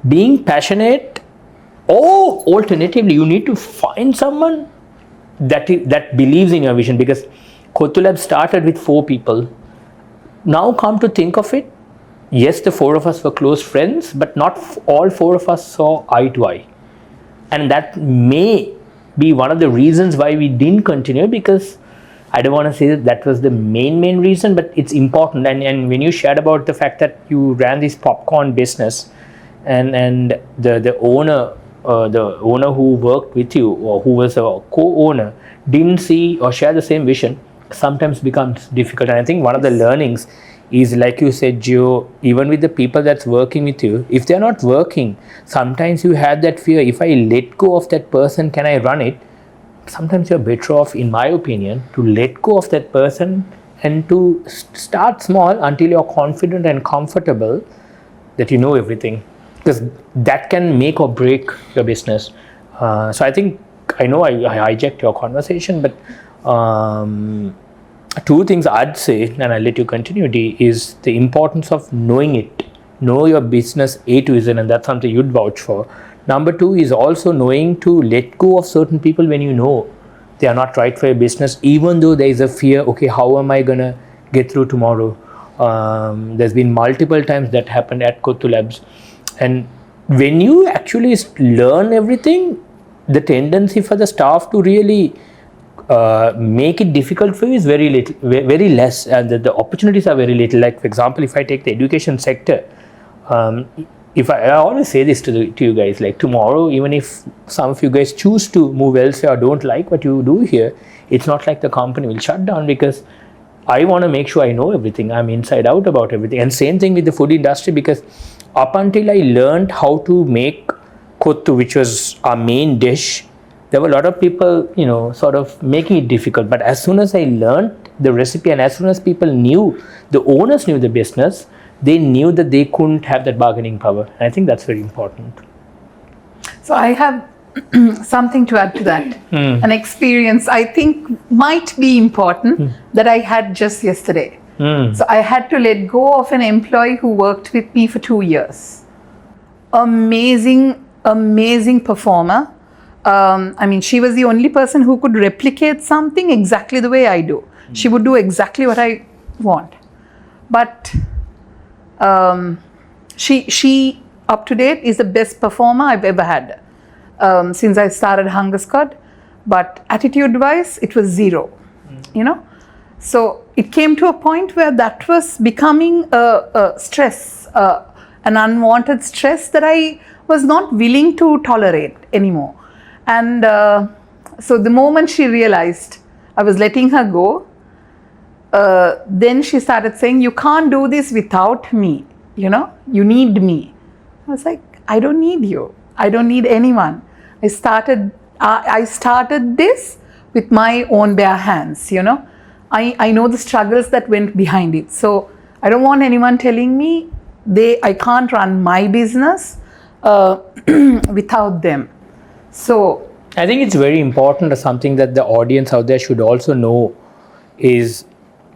being passionate, or alternatively, you need to find someone that believes in your vision. Because Kottu Lab started with 4 people. Now come to think of it, yes, the 4 of us were close friends, but not all 4 of us saw eye to eye. And that may be one of the reasons why we didn't continue, because I don't want to say that was the main reason, but it's important. And when you shared about the fact that you ran this popcorn business, and the owner who worked with you, or who was a co-owner, didn't see or share the same vision, sometimes becomes difficult. And I think one of the learnings is, like you said, Gio, even with the people that's working with you, if they're not working, sometimes you have that fear, if I let go of that person, can I run it? Sometimes you're better off, in my opinion, to let go of that person and to start small until you're confident and comfortable that you know everything, because that can make or break your business. So I think, I know I hijacked your conversation, but 2 things I'd say, and I'll let you continue, D, is the importance of knowing it. Know your business A to Z, and that's something you'd vouch for. Number 2 is also knowing to let go of certain people when you know they are not right for your business, even though there is a fear, okay, how am I gonna get through tomorrow? There's been multiple times that happened at Kottu Labs. And when you actually learn everything, the tendency for the staff to really make it difficult for you is very less, and the opportunities are very little. Like, for example, if I take the education sector, if I always say this to you guys, like tomorrow, even if some of you guys choose to move elsewhere or don't like what you do here, it's not like the company will shut down, because I want to make sure I know everything. I'm inside out about everything. And same thing with the food industry, because up until I learned how to make kottu, which was our main dish, there were a lot of people, sort of making it difficult. But as soon as I learned the recipe, and as soon as people knew, the owners knew the business, they knew that they couldn't have that bargaining power. And I think that's very important. So I have something to add to that. An experience I think might be important that I had just yesterday. So I had to let go of an employee who worked with me for 2 years. Amazing performer. I mean, she was the only person who could replicate something exactly the way I do. She would do exactly what I want. But she up to date is the best performer I've ever had since I started Hunger Squad. But attitude wise, it was 0, So it came to a point where that was becoming a stress, an unwanted stress that I was not willing to tolerate anymore. And so the moment she realized I was letting her go, then she started saying, you can't do this without me, you need me. I was like, I don't need you. I don't need anyone. I started this with my own bare hands, I know the struggles that went behind it. So I don't want anyone telling me I can't run my business without them. So I think it's very important, or something that the audience out there should also know, is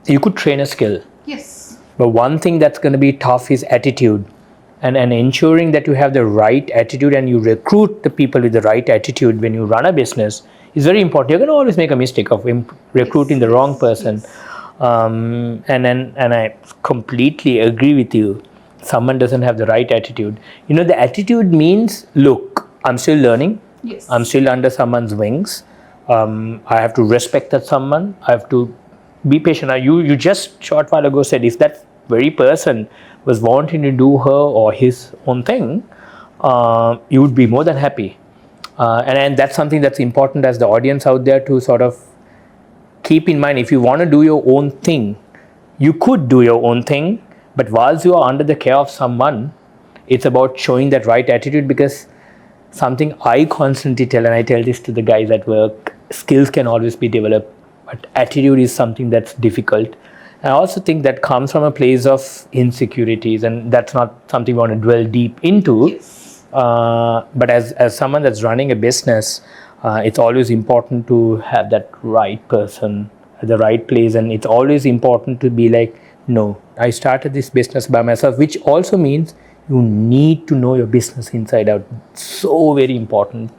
you could train a skill. yes, But one thing that's going to be tough is attitude. and ensuring that you have the right attitude and you recruit the people with the right attitude when you run a business is very important. You're going to always make a mistake of recruiting the wrong person. And I completely agree with you. Someone doesn't have the right attitude. The attitude means, look, I'm still learning. Yes. I'm still under someone's wings. I have to respect that someone. I have to be patient. Now, you just short while ago said if that very person was wanting to do her or his own thing, you would be more than happy. And that's something that's important as the audience out there to sort of keep in mind. If you want to do your own thing, you could do your own thing, but whilst you are under the care of someone, it's about showing that right attitude, because something I constantly tell, and I tell this to the guys at work, skills can always be developed, but attitude is something that's difficult. And I also think that comes from a place of insecurities, and that's not something we want to dwell deep into. Yes. But as someone that's running a business, it's always important to have that right person at the right place, and it's always important to be like, no, I started this business by myself, which also means you need to know your business inside out. So very important.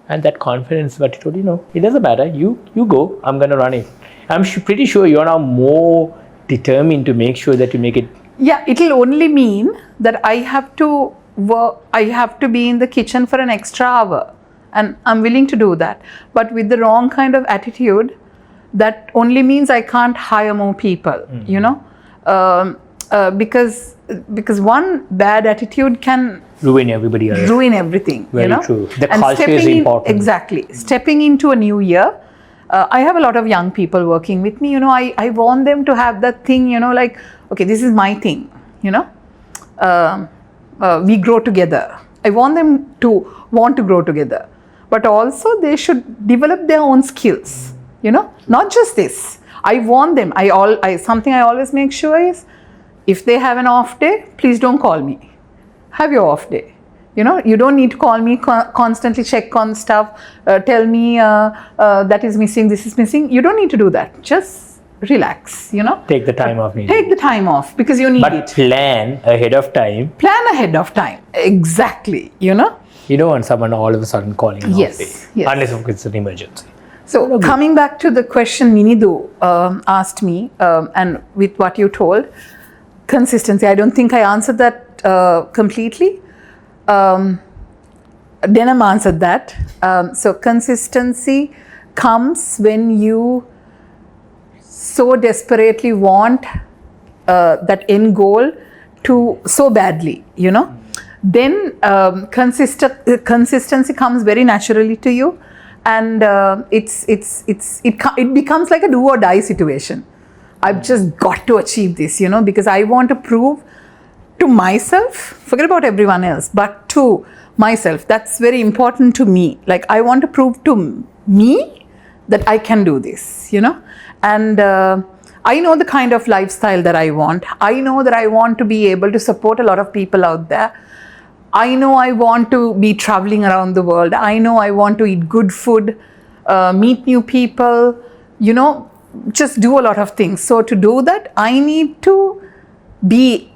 And that confidence, but it doesn't matter. You go, I'm going to run it. I'm pretty sure you're now more determined to make sure that you make it. Yeah, it'll only mean that I have to work, I have to be in the kitchen for an extra hour, and I'm willing to do that. But with the wrong kind of attitude, that only means I can't hire more people, because one bad attitude can ruin everybody else. Ruin everything. Very true. The and culture is important. Exactly. Stepping into a new year, I have a lot of young people working with me. I want them to have that thing, like, okay, this is my thing, we grow together. I want them to want to grow together, but also they should develop their own skills, not just this. I want them, something I always make sure is, if they have an off day, please don't call me. Have your off day. You don't need to call me, constantly check on stuff, tell me that is missing, this is missing. You don't need to do that. Just relax, Take the time off. Take the time off because you need it. But plan ahead of time. Plan ahead of time. Exactly, You don't want someone all of a sudden calling an Yes, off day. yes. Unless it's an emergency. So coming back to the question Minidu asked me, and with what you told, consistency. I don't think I answered that completely. Denham answered that. So consistency comes when you so desperately want that end goal to so badly, Then consistency comes very naturally to you, and it becomes like a do or die situation. I've just got to achieve this, because I want to prove to myself, forget about everyone else, but to myself. That's very important to me. Like, I want to prove to me that I can do this, and I know the kind of lifestyle that I want. I know that I want to be able to support a lot of people out there. I know I want to be traveling around the world. I know I want to eat good food, meet new people, just do a lot of things. So to do that, I need to be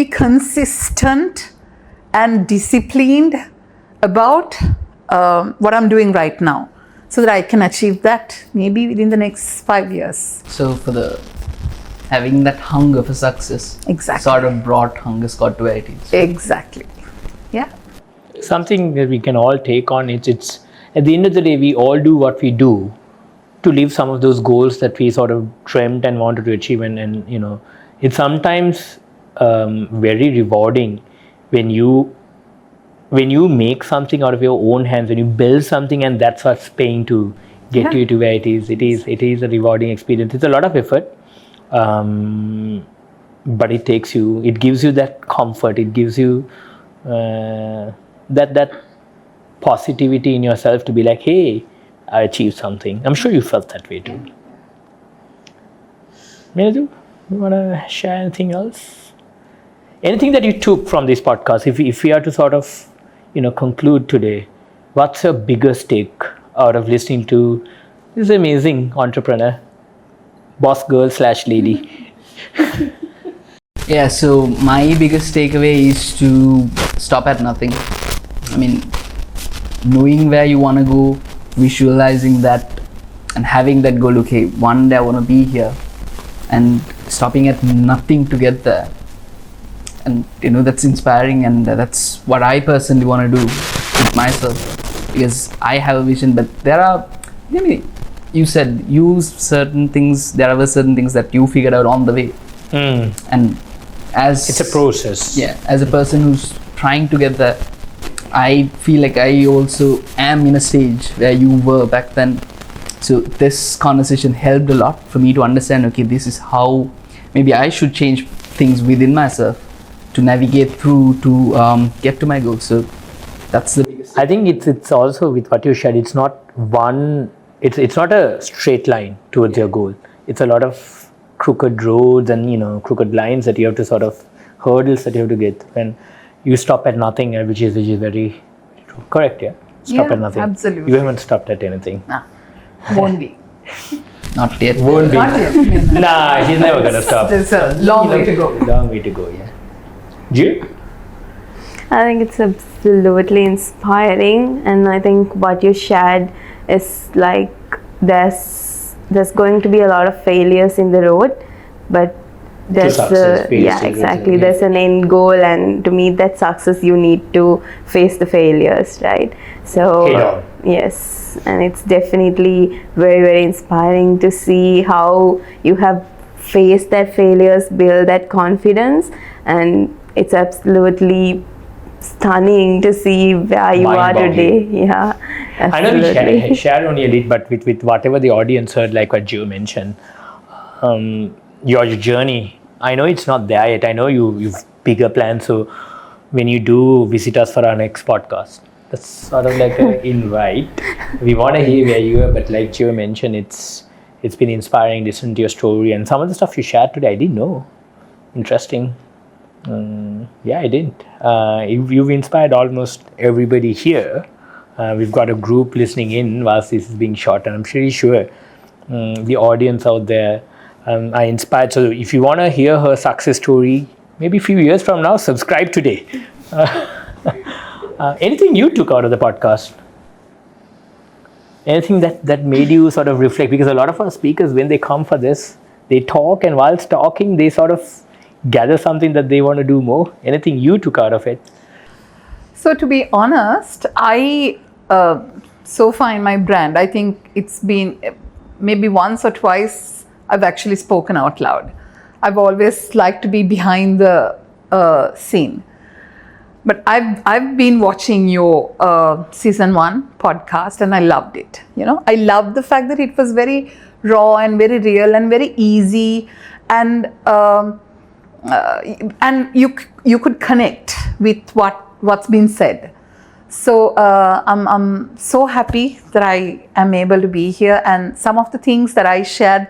consistent and disciplined about what I'm doing right now, so that I can achieve that maybe within the next 5 years. So for having that hunger for success, Exactly. sort of brought Hunger Squad to IITs. Exactly. Yeah. Something that we can all take on. It's at the end of the day, we all do what we do to live some of those goals that we sort of dreamt and wanted to achieve, and it's sometimes very rewarding when you make something out of your own hands, when you build something, and that's what's paying to get you to where it is. It is a rewarding experience. It's a lot of effort, but it gives you that comfort. It gives you that positivity in yourself to be like, hey, I achieved something. I'm sure you felt that way too. Minidu, you want to share anything else? Anything that you took from this podcast? If we are to sort of, conclude today, what's your biggest take out of listening to this amazing entrepreneur, boss girl / lady? Yeah, so my biggest takeaway is to stop at nothing. I mean, knowing where you want to go, visualizing that, and having that goal, okay, one day I want to be here, and stopping at nothing to get there. And that's inspiring, and that's what I personally want to do with myself, because I have a vision. But there are, you said certain things, there are certain things that you figured out on the way. And as it's a process. Yeah, as a person who's trying to get there, I feel like I also am in a stage where you were back then. So this conversation helped a lot for me to understand, okay, this is how maybe I should change things within myself to navigate through to get to my goals. So that's the biggest. I think it's also with what you shared, it's not a straight line towards your goal. It's a lot of crooked roads and crooked lines that you have to sort of hurdles that you have to get when you stop at nothing, which is very true. Correct, yeah? Stop at nothing. Absolutely. You haven't stopped at anything. Nah, won't be. Not yet. Won't be. Not yet. Nah, he's never gonna stop. There's a long way to go. Long way to go, yeah. Jill? I think it's absolutely inspiring, and I think what you shared is like there's going to be a lot of failures in the road, but there's exactly. There's an end goal, and to meet that success you need to face the failures, right? So yes, and it's definitely very, very inspiring to see how you have faced that failures, build that confidence, and it's absolutely stunning to see where you are today. Yeah, absolutely. I know we shared only a little, but with whatever the audience heard, like what Joe mentioned, your journey, I know it's not there yet. I know you've bigger plans. So when you do visit us for our next podcast, that's sort of like an invite. We want to hear where you are, but like Joe mentioned, it's been inspiring listening to your story, and some of the stuff you shared today, I didn't know. Interesting. Yeah, I didn't. You've inspired almost everybody here. We've got a group listening in whilst this is being shot, and I'm pretty sure the audience out there are inspired. So if you want to hear her success story, maybe a few years from now, subscribe today. Anything you took out of the podcast? Anything that made you sort of reflect? Because a lot of our speakers, when they come for this, they talk, and whilst talking, they sort of gather something that they want to do more. Anything you took out of it? So to be honest, I so far in my brand, I think it's been maybe once or twice I've actually spoken out loud. I've always liked to be behind the scene. But I've been watching your season 1 podcast, and I loved it. I loved the fact that it was very raw and very real and very easy, and you could connect with what's been said. So I'm so happy that I am able to be here, and some of the things that I shared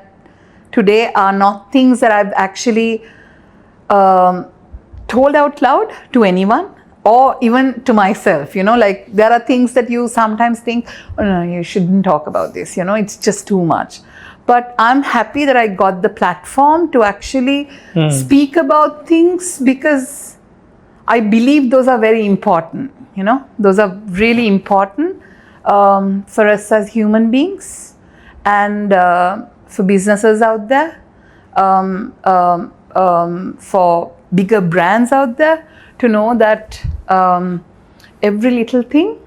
today are not things that I've actually told out loud to anyone, or even to myself. Like there are things that you sometimes think, oh no, you shouldn't talk about this, it's just too much. But I'm happy that I got the platform to actually speak about things, because I believe those are very important. Those are really important for us as human beings, and for businesses out there, for bigger brands out there, to know that every little thing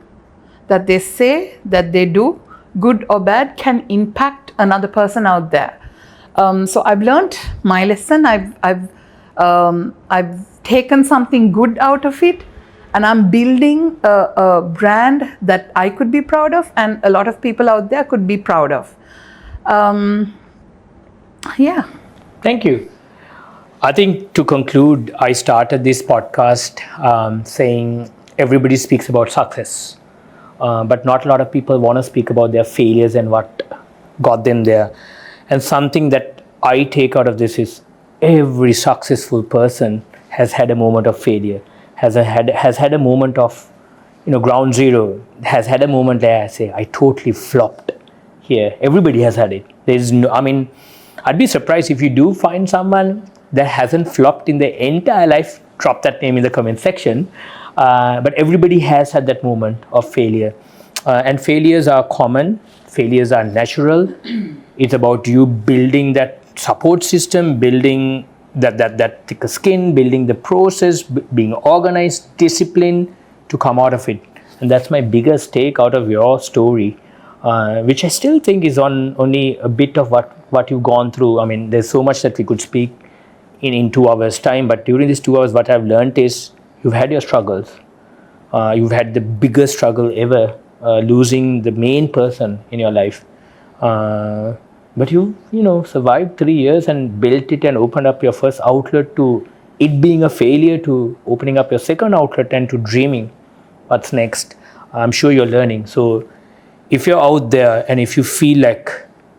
that they say, that they do, good or bad, can impact another person out there. So I've learned my lesson. I've taken something good out of it, and I'm building a brand that I could be proud of, and a lot of people out there could be proud of. Yeah. Thank you. I think to conclude, I started this podcast saying everybody speaks about success, but not a lot of people want to speak about their failures and what got them there. And something that I take out of this is every successful person has had a moment of failure, has had a moment of ground zero, has had a moment where I say I totally flopped here. Everybody has had it. There's no, I'd be surprised if you do find someone that hasn't flopped in their entire life, drop that name in the comment section. But everybody has had that moment of failure. And failures are common, failures are natural. It's about you building that support system, building that thicker skin, building the process, being organized, disciplined to come out of it. And that's my biggest take out of your story, which I still think is on only a bit of what you've gone through. I mean, there's so much that we could speak in 2 hours time, but during these 2 hours, what I've learned is you've had your struggles. You've had the biggest struggle ever, losing the main person in your life. But you survived 3 years and built it and opened up your first outlet to it being a failure, to opening up your second outlet and to dreaming what's next. I'm sure you're learning. So if you're out there and if you feel like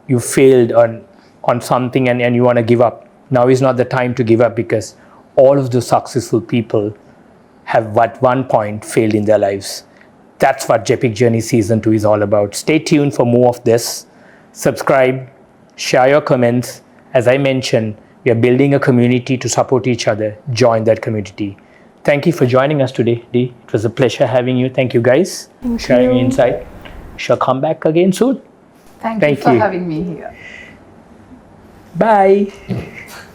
you failed on something and you want to give up, now is not the time to give up, because all of the successful people have at one point failed in their lives. That's what GEPic Journey Season 2 is all about. Stay tuned for more of this. Subscribe, share your comments. As I mentioned, we are building a community to support each other. Join that community. Thank you for joining us today, Dee. It was a pleasure having you. Thank you, guys, sharing your insight. Shall come back again soon. Thank you for having me here. Bye.